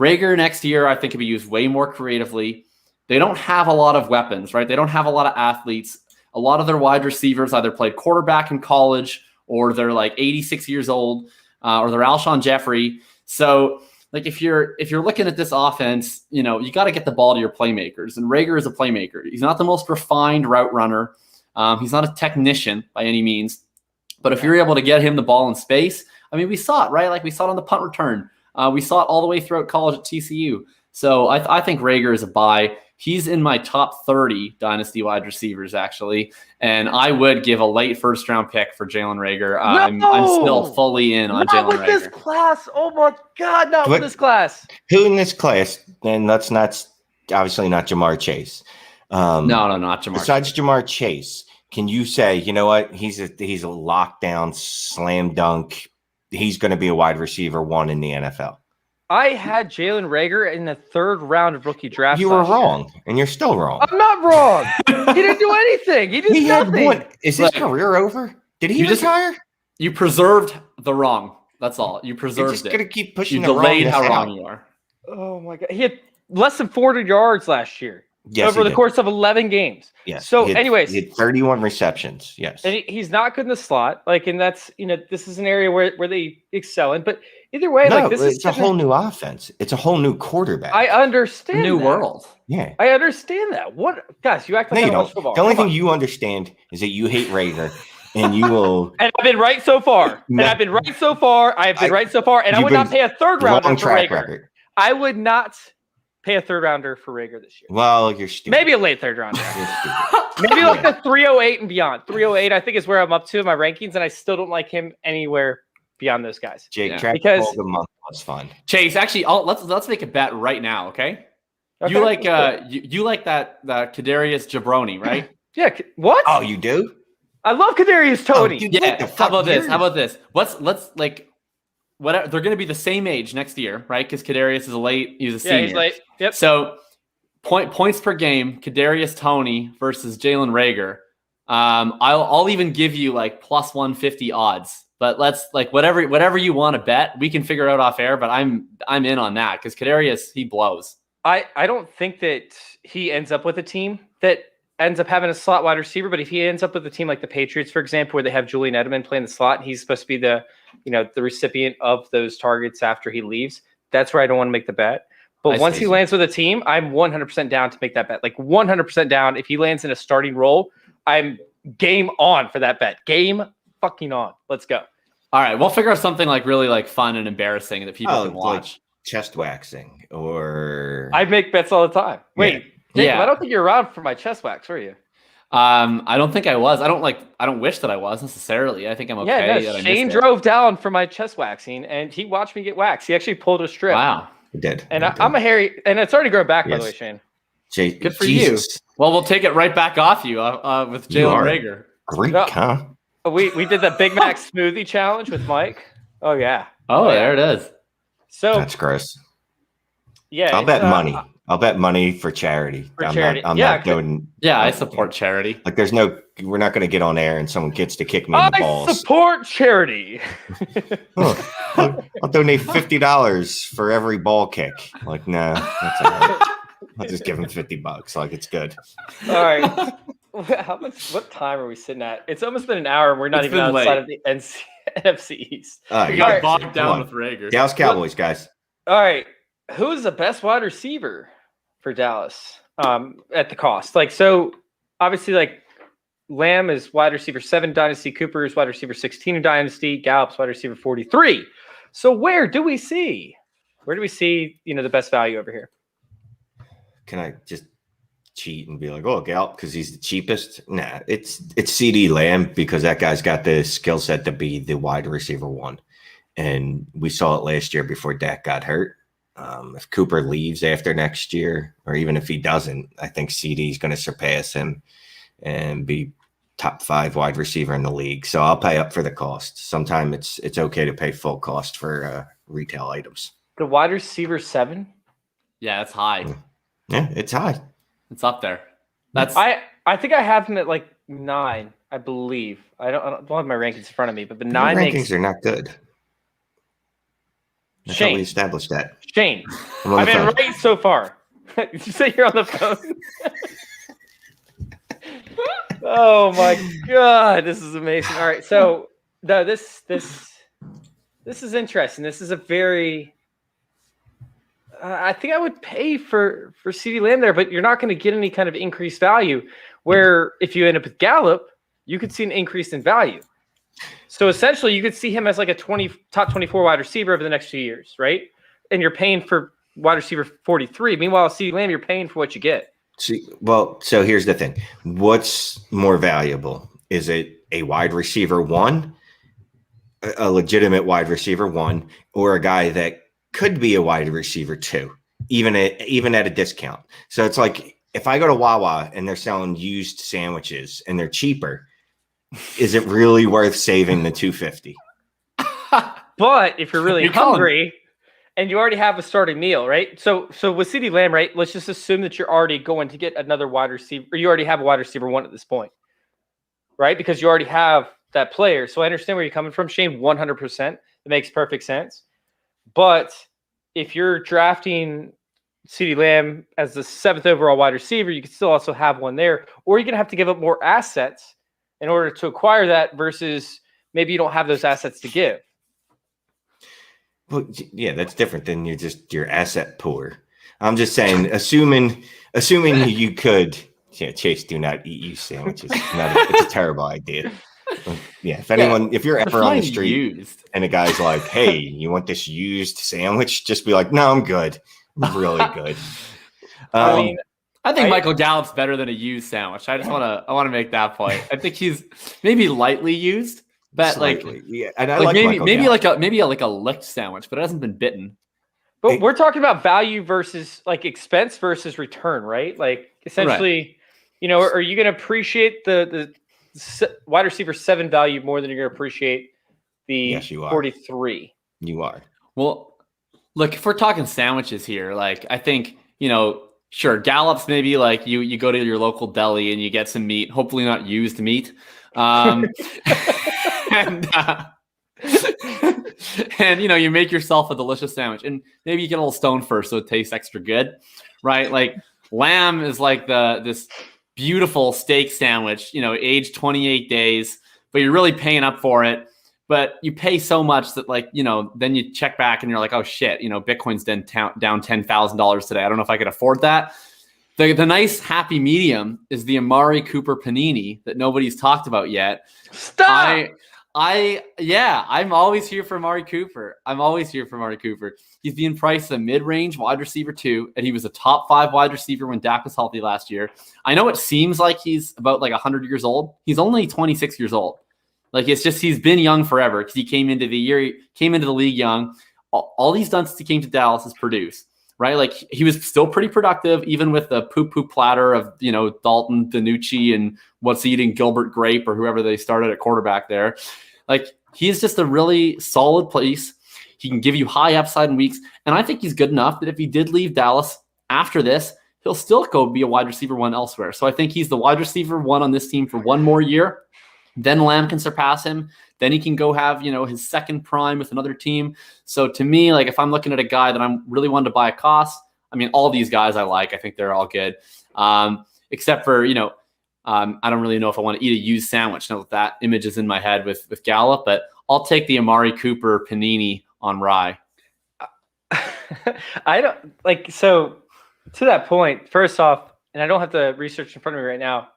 Rager next year, I think, could be used way more creatively. They don't have a lot of weapons, right? They don't have a lot of athletes. A lot of their wide receivers either played quarterback in college or they're like 86 years old or they're Alshon Jeffrey. So like if you're looking at this offense, you got to get the ball to your playmakers. And Rager is a playmaker. He's not the most refined route runner. He's not a technician by any means. But if you're able to get him the ball in space, I mean, we saw it, right? Like we saw it on the punt return. We saw it all the way throughout college at TCU. So I think Rager is a buy. He's in my top 30 dynasty wide receivers, actually. And I would give a late first-round pick for Jalen Rager. I'm still fully in on Jalen Rager. Not with this class. Oh, my God, not with this class. Who in this class? And that's not obviously not Jamar Chase. No, not Jamar. Besides Jamar Chase, can you say, you know what? He's a lockdown, slam dunk. He's going to be a wide receiver one in the NFL. I had Jalen Rager in the third round of rookie draft. You were wrong, and you're still wrong. I'm not wrong. He didn't do anything. He did nothing. Is his career over? Did he retire? You preserved the wrong. That's all. You preserved it. You're just going to keep pushing you delayed how wrong you are. Oh, my God. He had less than 400 yards last year. Yes, over the course of 11 games. Yes. So, he had 31 receptions. Yes. And he's not good in the slot. And that's, this is an area where they excel in. But either way, it's a whole new offense. It's a whole new quarterback. I understand. New world. Yeah. I understand that. What, guys? You act like I don't watch football. The only thing you understand is that you hate Rager, and you will. And I've been right so far. And I would not pay a third rounder for Rager. Record. I would not pay a third rounder for Rager this year. Well, you're stupid. Maybe a late third rounder. Maybe like the 308 and beyond. 308, I think, is where I'm up to in my rankings, and I still don't like him anywhere beyond those guys. Jake, because the month was fun. Chase, actually, let's make a bet right now, okay? You like that Kadarius Jabroni, right? Yeah. What? Oh, you do? I love Kadarius Toney. Yeah. How about this? Let's like. Whatever, they're going to be the same age next year, right? Because Kadarius is he's a senior. Yeah, he's late. Yep. So points per game, Kadarius Toney versus Jalen Rager. I'll even give you like plus 150 odds. But let's like whatever you want to bet, we can figure out off air. But I'm in on that because Kadarius, he blows. I don't think that he ends up with a team that ends up having a slot wide receiver, but if he ends up with a team like the Patriots, for example, where they have Julian Edelman playing the slot, and he's supposed to be the recipient of those targets after he leaves, that's where I don't want to make the bet. But once he lands with a team, I'm 100% down to make that bet. Like 100% down. If he lands in a starting role, I'm game on for that bet. Game fucking on. Let's go. All right, we'll figure out something like really like fun and embarrassing that people can watch. Like chest waxing or I make bets all the time. Wait. Yeah. Jacob, I don't think you're around for my chest wax, were you? I don't think I was. I don't wish that I was necessarily. I think I'm okay. Yeah, no, Shane drove down for my chest waxing, and he watched me get waxed. He actually pulled a strip. Wow, he did. And I'm a hairy, and it's already grown back, by the way, Shane. Good for you. Well, we'll take it right back off you with Jalen Rager. Greek, huh? We did the Big Mac smoothie challenge with Mike. Oh yeah. Oh, there it is. So that's gross. Yeah, I'll bet money. I'll bet money for charity. For charity. I'm not doing. Yeah, I support charity. Like, we're not going to get on air and someone gets to kick me in the balls. I support charity. I'll donate $50 for every ball kick. Like, no, that's all right. I'll just give him $50. Like, it's good. All right. What time are we sitting at? It's almost been an hour, and we're not even outside of the NFC East. We got bogged down with Rager. Dallas Cowboys, guys. All right. Who's the best wide receiver for Dallas at the cost? Like, so obviously, like, Lamb is wide receiver 7 Dynasty, Cooper is wide receiver 16 in Dynasty, Gallup's wide receiver 43. So where do we see the best value over here? Can I just cheat and be like, oh, Gallup, because he's the cheapest? Nah, it's CD Lamb, because that guy's got the skill set to be the wide receiver 1. And we saw it last year before Dak got hurt. If Cooper leaves after next year, or even if he doesn't, I think CD is going to surpass him and be top 5 wide receiver in the league. So I'll pay up for the cost. Sometimes it's okay to pay full cost for retail items. The wide receiver 7? Yeah, that's high. Yeah, it's high. It's up there. I think I have him at like 9, I believe. I don't have my rankings in front of me, but the 9 rankings are not good. That's how we established that. Shane, I've been right so far. Did you say you're on the phone? Oh my God, this is amazing. All right, so this is interesting. This is a very I think I would pay for CeeDee Lamb there, but you're not going to get any kind of increased value. Where if you end up with Gallup, you could see an increase in value. So essentially, you could see him as like a top 24 wide receiver over the next few years, right? And you're paying for wide receiver 43. Meanwhile, CeeDee Lamb, you're paying for what you get. So here's the thing. What's more valuable? Is it a wide receiver 1, a legitimate wide receiver 1, or a guy that could be a wide receiver 2, even at a discount? So it's like, if I go to Wawa and they're selling used sandwiches and they're cheaper, is it really worth saving the $2.50? But if you're really hungry and you already have a starting meal, right? So with CeeDee Lamb, right? Let's just assume that you're already going to get another wide receiver, or you already have a wide receiver 1 at this point, right? Because you already have that player. So I understand where you're coming from, Shane. 100%, it makes perfect sense. But if you're drafting CeeDee Lamb as the 7th overall wide receiver, you can still also have one there, or you're gonna have to give up more assets in order to acquire that, versus maybe you don't have those assets to give. Well, yeah, that's different than your asset poor. I'm just saying, assuming you could, Chase, do not eat used sandwiches. It's a terrible idea. Yeah, if you're ever on the street and a guy's like, hey, you want this used sandwich? Just be like, no, I'm good. I'm really good. I think Michael Gallup's better than a used sandwich. I want to make that point. I think he's maybe lightly used, but slightly, yeah. And I like maybe like a licked sandwich, but it hasn't been bitten. But we're talking about value versus like expense versus return, right? Like essentially, are you going to appreciate the wide receiver 7 value more than you're going to appreciate the 43? You are. Well, look, if we're talking sandwiches here, like I think, sure, Gallup's maybe like you go to your local deli and you get some meat, hopefully not used meat. And you make yourself a delicious sandwich, and maybe you get a little stoned first so it tastes extra good, right? Like Lamb is like this beautiful steak sandwich, aged 28 days, but you're really paying up for it. But you pay so much that, then you check back and you're like, oh shit, Bitcoin's down $10,000 today. I don't know if I could afford that. The nice happy medium is the Amari Cooper panini that nobody's talked about yet. Stop. I'm always here for Amari Cooper. He's being priced a mid-range wide receiver 2, and he was a top 5 wide receiver when Dak was healthy last year. I know it seems like he's about 100 years old. He's only 26 years old. Like, it's just, he's been young forever because he came into the league young. All he's done since he came to Dallas is produce, right? Like, he was still pretty productive, even with the poop platter of, Dalton, DiNucci, and what's eating Gilbert Grape or whoever they started at quarterback there. Like, he's just a really solid piece. He can give you high upside in weeks. And I think he's good enough that if he did leave Dallas after this, he'll still go be a wide receiver 1 elsewhere. So I think he's the wide receiver 1 on this team for 1 more year. Then Lamb can surpass him. Then he can go have, his second prime with another team. So to me, like if I'm looking at a guy that I'm really wanting to buy at cost, I mean, all these guys I like. I think they're all good. Except for, I don't really know if I want to eat a used sandwich. Now that image is in my head with Gallup, but I'll take the Amari Cooper panini on rye. I don't like, so to that point, first off, and I don't have the research in front of me right now,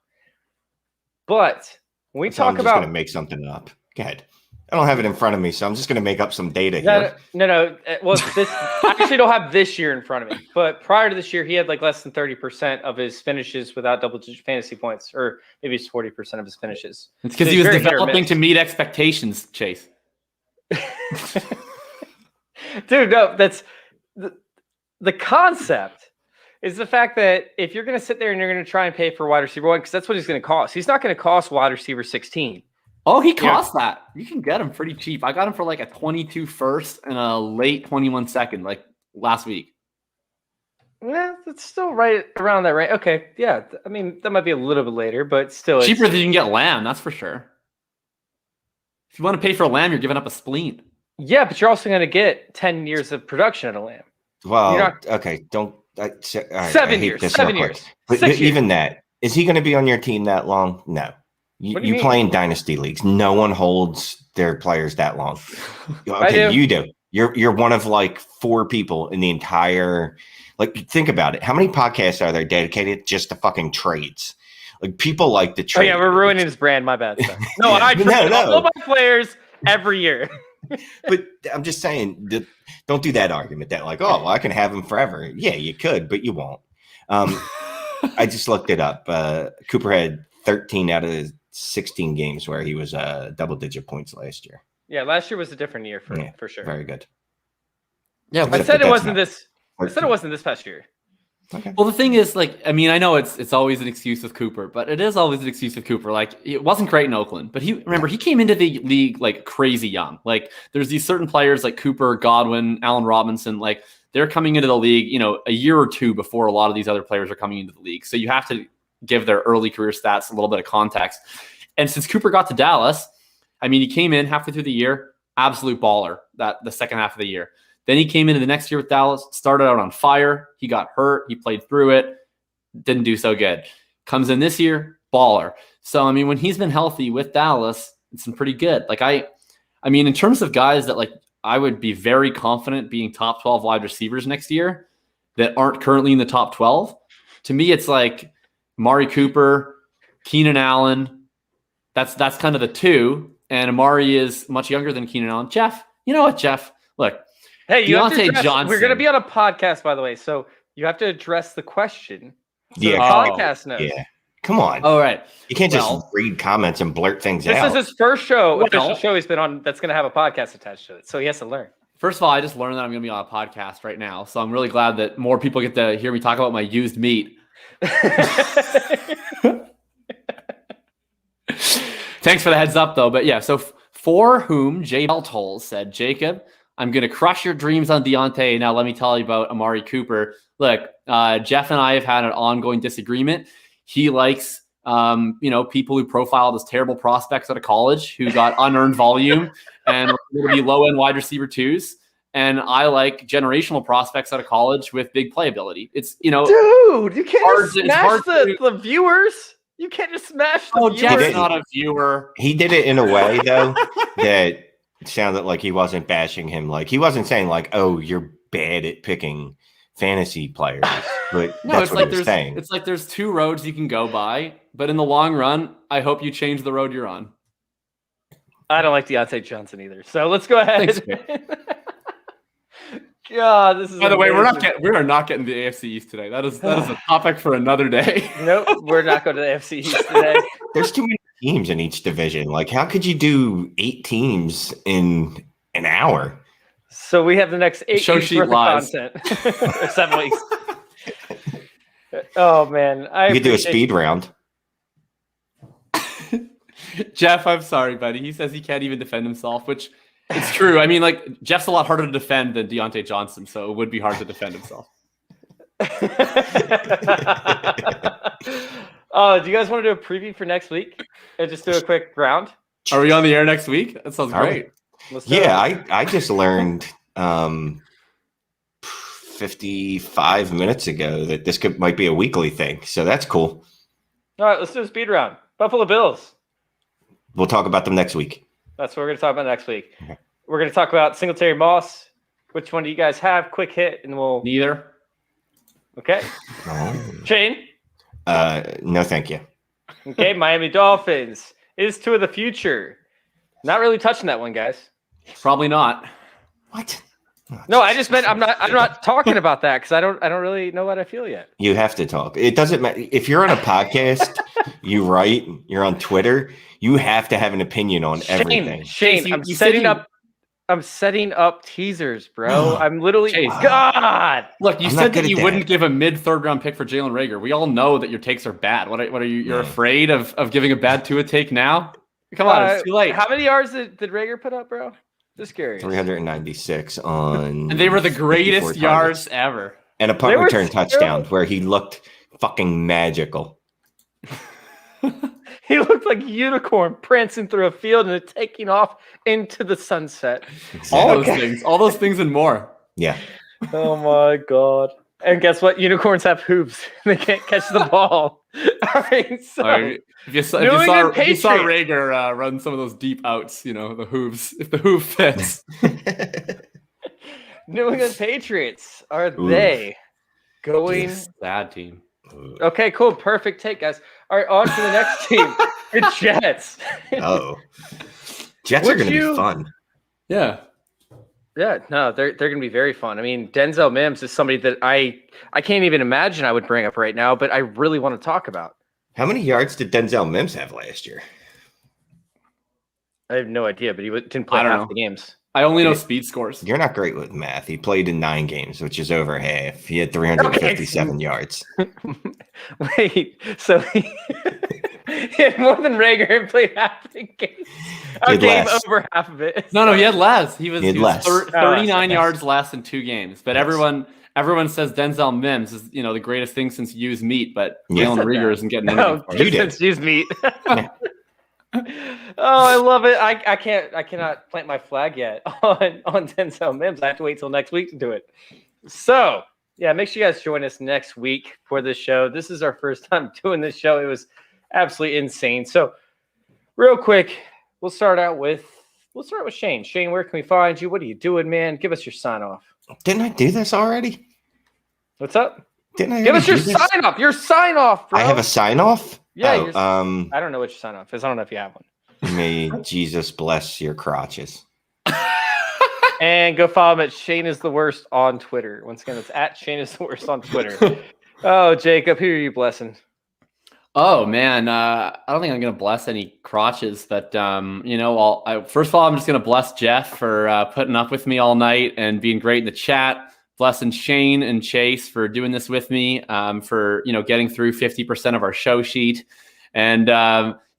but when we talk I'm just about going to make something up. Go ahead. I don't have it in front of me, so I'm just going to make up some data here. No. Well, I actually don't have this year in front of me, but prior to this year, he had like less than 30% of his finishes without double-digit fantasy points, or maybe it's 40% of his finishes. It's because he was developing to meet expectations, Chase. Dude, no, that's the concept is the fact that if you're going to sit there and you're going to try and pay for wide receiver 1, because that's what he's going to cost. He's not going to cost wide receiver 16. Oh, he costs that. You can get him pretty cheap. I got him for like a 22 first and a late 21 second, like last week. Yeah, it's still right around that range. Okay, yeah. I mean, that might be a little bit later, but still. Cheaper than you can get Lamb, that's for sure. If you want to pay for a Lamb, you're giving up a spleen. Yeah, but you're also going to get 10 years of production at a Lamb. Well, okay, don't. All right, 7 years. 7 years. But even that, is he going to be on your team that long? No. You play in dynasty leagues. No one holds their players that long. Okay, you do. You're one of like 4 people in the entire. Like, think about it. How many podcasts are there dedicated just to fucking trades? Like, people like the trade. Oh yeah, we're ruining his brand. My bad. No, I trade all my players every year. But I'm just saying, don't do that argument that like, oh, well, I can have him forever. Yeah, you could, but you won't. I just looked it up. Cooper had 13 out of his 16 games where he was double-digit points last year. Yeah, last year was a different year for sure. Very good. Yeah, I said it wasn't this. I said it wasn't this past year. Okay. Well, the thing is, like, I mean, I know it's always an excuse with Cooper, but it is always an excuse with Cooper. Like, it wasn't great in Oakland, but he came into the league like crazy young. Like, there's these certain players like Cooper, Godwin, Allen Robinson, like they're coming into the league, a year or 2 before a lot of these other players are coming into the league. So you have to give their early career stats a little bit of context. And since Cooper got to Dallas, I mean, he came in halfway through the year, absolute baller the second half of the year. Then he came into the next year with Dallas, started out on fire. He got hurt. He played through it. Didn't do so good. Comes in this year, baller. So, I mean, when he's been healthy with Dallas, it's been pretty good. Like, I mean, in terms of guys that, like, I would be very confident being top 12 wide receivers next year that aren't currently in the top 12, to me, it's like Amari Cooper, Keenan Allen. That's kind of the 2. And Amari is much younger than Keenan Allen. Jeff, you know what, Jeff? Look. Hey, Deontay Johnson. We're going to be on a podcast, by the way, so you have to address the question. So yeah, the podcast knows. Yeah, come on. All right. You can't just read comments and blurt things out. This is his first official show he's been on that's going to have a podcast attached to it, so he has to learn. First of all, I just learned that I'm going to be on a podcast right now, so I'm really glad that more people get to hear me talk about my used meat. Thanks for the heads up, though. But yeah, so for whom J. Beltol said, Jacob, I'm going to crush your dreams on Deontay. Now let me tell you about Amari Cooper. Look, Jeff and I have had an ongoing disagreement. He likes, people who profiled as terrible prospects out of college who got unearned volume and will be low-end wide receiver 2s. And I like generational prospects out of college with big playability. It's, dude, you can't just smash the viewers. You can't just smash the viewers. Jeff's not a viewer. He did it in a way, though, that sounded like he wasn't bashing him. Like, he wasn't saying, like, oh, you're bad at picking fantasy players. But no, that's what he was saying. It's like there's 2 roads you can go by, but in the long run, I hope you change the road you're on. I don't like Deontay Johnson either. So let's go ahead. Thanks, God, this is. By the way, we are not getting the AFC East today. That is a topic for another day. Nope, we're not going to the AFC East today. There's too many teams in each division. Like, how could you do 8 teams in an hour? So we have the next 8 show weeks sheet worth lies. of content. 7 weeks. Oh man, You could do a speed round. Jeff, I'm sorry, buddy. He says he can't even defend himself, which It's true. I mean, like Jeff's a lot harder to defend than Deontay Johnson, so it would be hard to defend himself. Oh, do you guys want to do a preview for next week and just do a quick round? Are we on the air next week? That sounds great. Yeah, I just learned 55 minutes ago that this might be a weekly thing, so that's cool. All right, let's do a speed round. Buffalo Bills. We'll talk about them next week. That's what we're going to talk about next week. Okay. We're going to talk about Singletary Moss. Which one do you guys have? Quick hit, and we'll... Neither. Okay. Shane? No, thank you. Okay, Miami Dolphins. Is to the future. Not really touching that one, guys. Probably not. What? Oh, no, I just meant I'm not talking about that because I don't really know what I feel yet. You have to talk. It doesn't matter if you're on a podcast, you write, you're on Twitter, you have to have an opinion on everything. Shane, I'm setting up teasers, bro. I'm literally God. Look, you said that you wouldn't give a mid-third round pick for Jalen Reagor. We all know that your takes are bad. What are you? You're afraid of giving a bad Tua take now? Come on, it's too late. How many yards did Reagor put up, bro? Just curious. 396 on. And they were the greatest yards ever. And a punt return touchdown where he looked fucking magical. He looked like a unicorn prancing through a field and taking off into the sunset. Exactly. All those things and more. Yeah. Oh my God. And guess what? Unicorns have hooves. They can't catch the ball. All right. So if you saw Reagor run some of those deep outs, the hooves, if the hoof fits. New England Patriots, are they going? Sad team. Okay, cool. Perfect take, guys. All right, on to the next team. The Jets. Jets are going to be fun. Yeah. Yeah, no, they're going to be very fun. I mean, Denzel Mims is somebody that I can't even imagine I would bring up right now, but I really want to talk about. How many yards did Denzel Mims have last year? I have no idea, but he didn't play half the games. I only know speed scores. You're not great with math. He played in 9 games, which is over half. He had 357 yards. Wait, so he had more than Reagor and played half the game. Over half of it. No, he had less. He was less. 39 yards less in 2 games. But everyone says Denzel Mims is the greatest thing since used meat, but Jalen Reagor isn't getting anything. You did. Since used meat. Oh, I love it. I cannot plant my flag yet on Denzel Mims. I have to wait till next week to do it. So yeah, make sure you guys join us next week for this show. This is our first time doing this show. It was absolutely insane. So real quick, we'll start with Shane. Shane, where can we find you? What are you doing, man? Give us your sign off. Didn't I do this already? What's up? Didn't I? Give us your sign off. Your sign off, bro. I have a sign off? Yeah. I don't know what your sign off is. I don't know if you have one. May Jesus bless your crotches. And go follow him at Shane is the worst on Twitter. Once again, it's at Shane is the worst on Twitter. Oh, Jacob, who are you blessing? Oh man, I don't think I'm gonna bless any crotches, but first of all, I'm just gonna bless Jeff for putting up with me all night and being great in the chat. Blessing Shane and Chase for doing this with me, for getting through 50% of our show sheet. And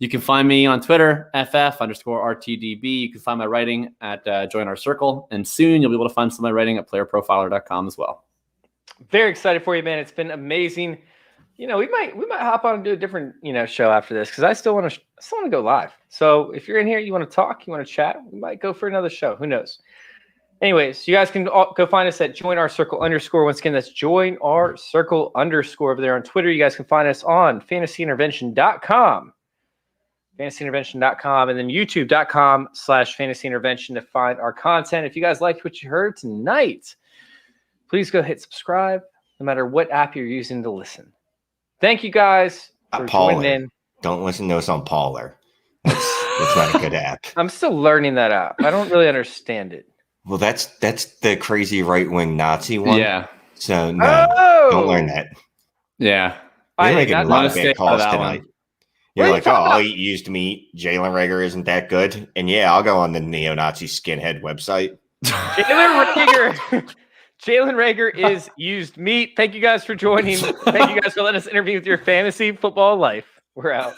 you can find me on Twitter, FF_RTDB. You can find my writing at Join Our Circle. And soon you'll be able to find some of my writing at playerprofiler.com as well. Very excited for you, man. It's been amazing. We might hop on and do a different, show after this because I still want to go live. So if you're in here, you want to talk, you want to chat, we might go for another show. Who knows? Anyways, you guys can go find us at @joinourcircle_. Once again, that's @joinourcircle_ over there on Twitter. You guys can find us on fantasyintervention.com. fantasyintervention.com, and then youtube.com/fantasyintervention to find our content. If you guys liked what you heard tonight, please go hit subscribe no matter what app you're using to listen. Thank you guys for joining in. Don't listen to us on Parler. That's not a good app. I'm still learning that app. I don't really understand it. Well, that's the crazy right-wing Nazi one. Yeah. So no, don't learn that. Yeah. You're making a lot of bad calls tonight. You're like, I'll eat used meat. Jalen Reagor isn't that good. And yeah, I'll go on the neo-Nazi skinhead website. Jalen Reagor is used meat. Thank you guys for joining. Thank you guys for letting us interview with your fantasy football life. We're out.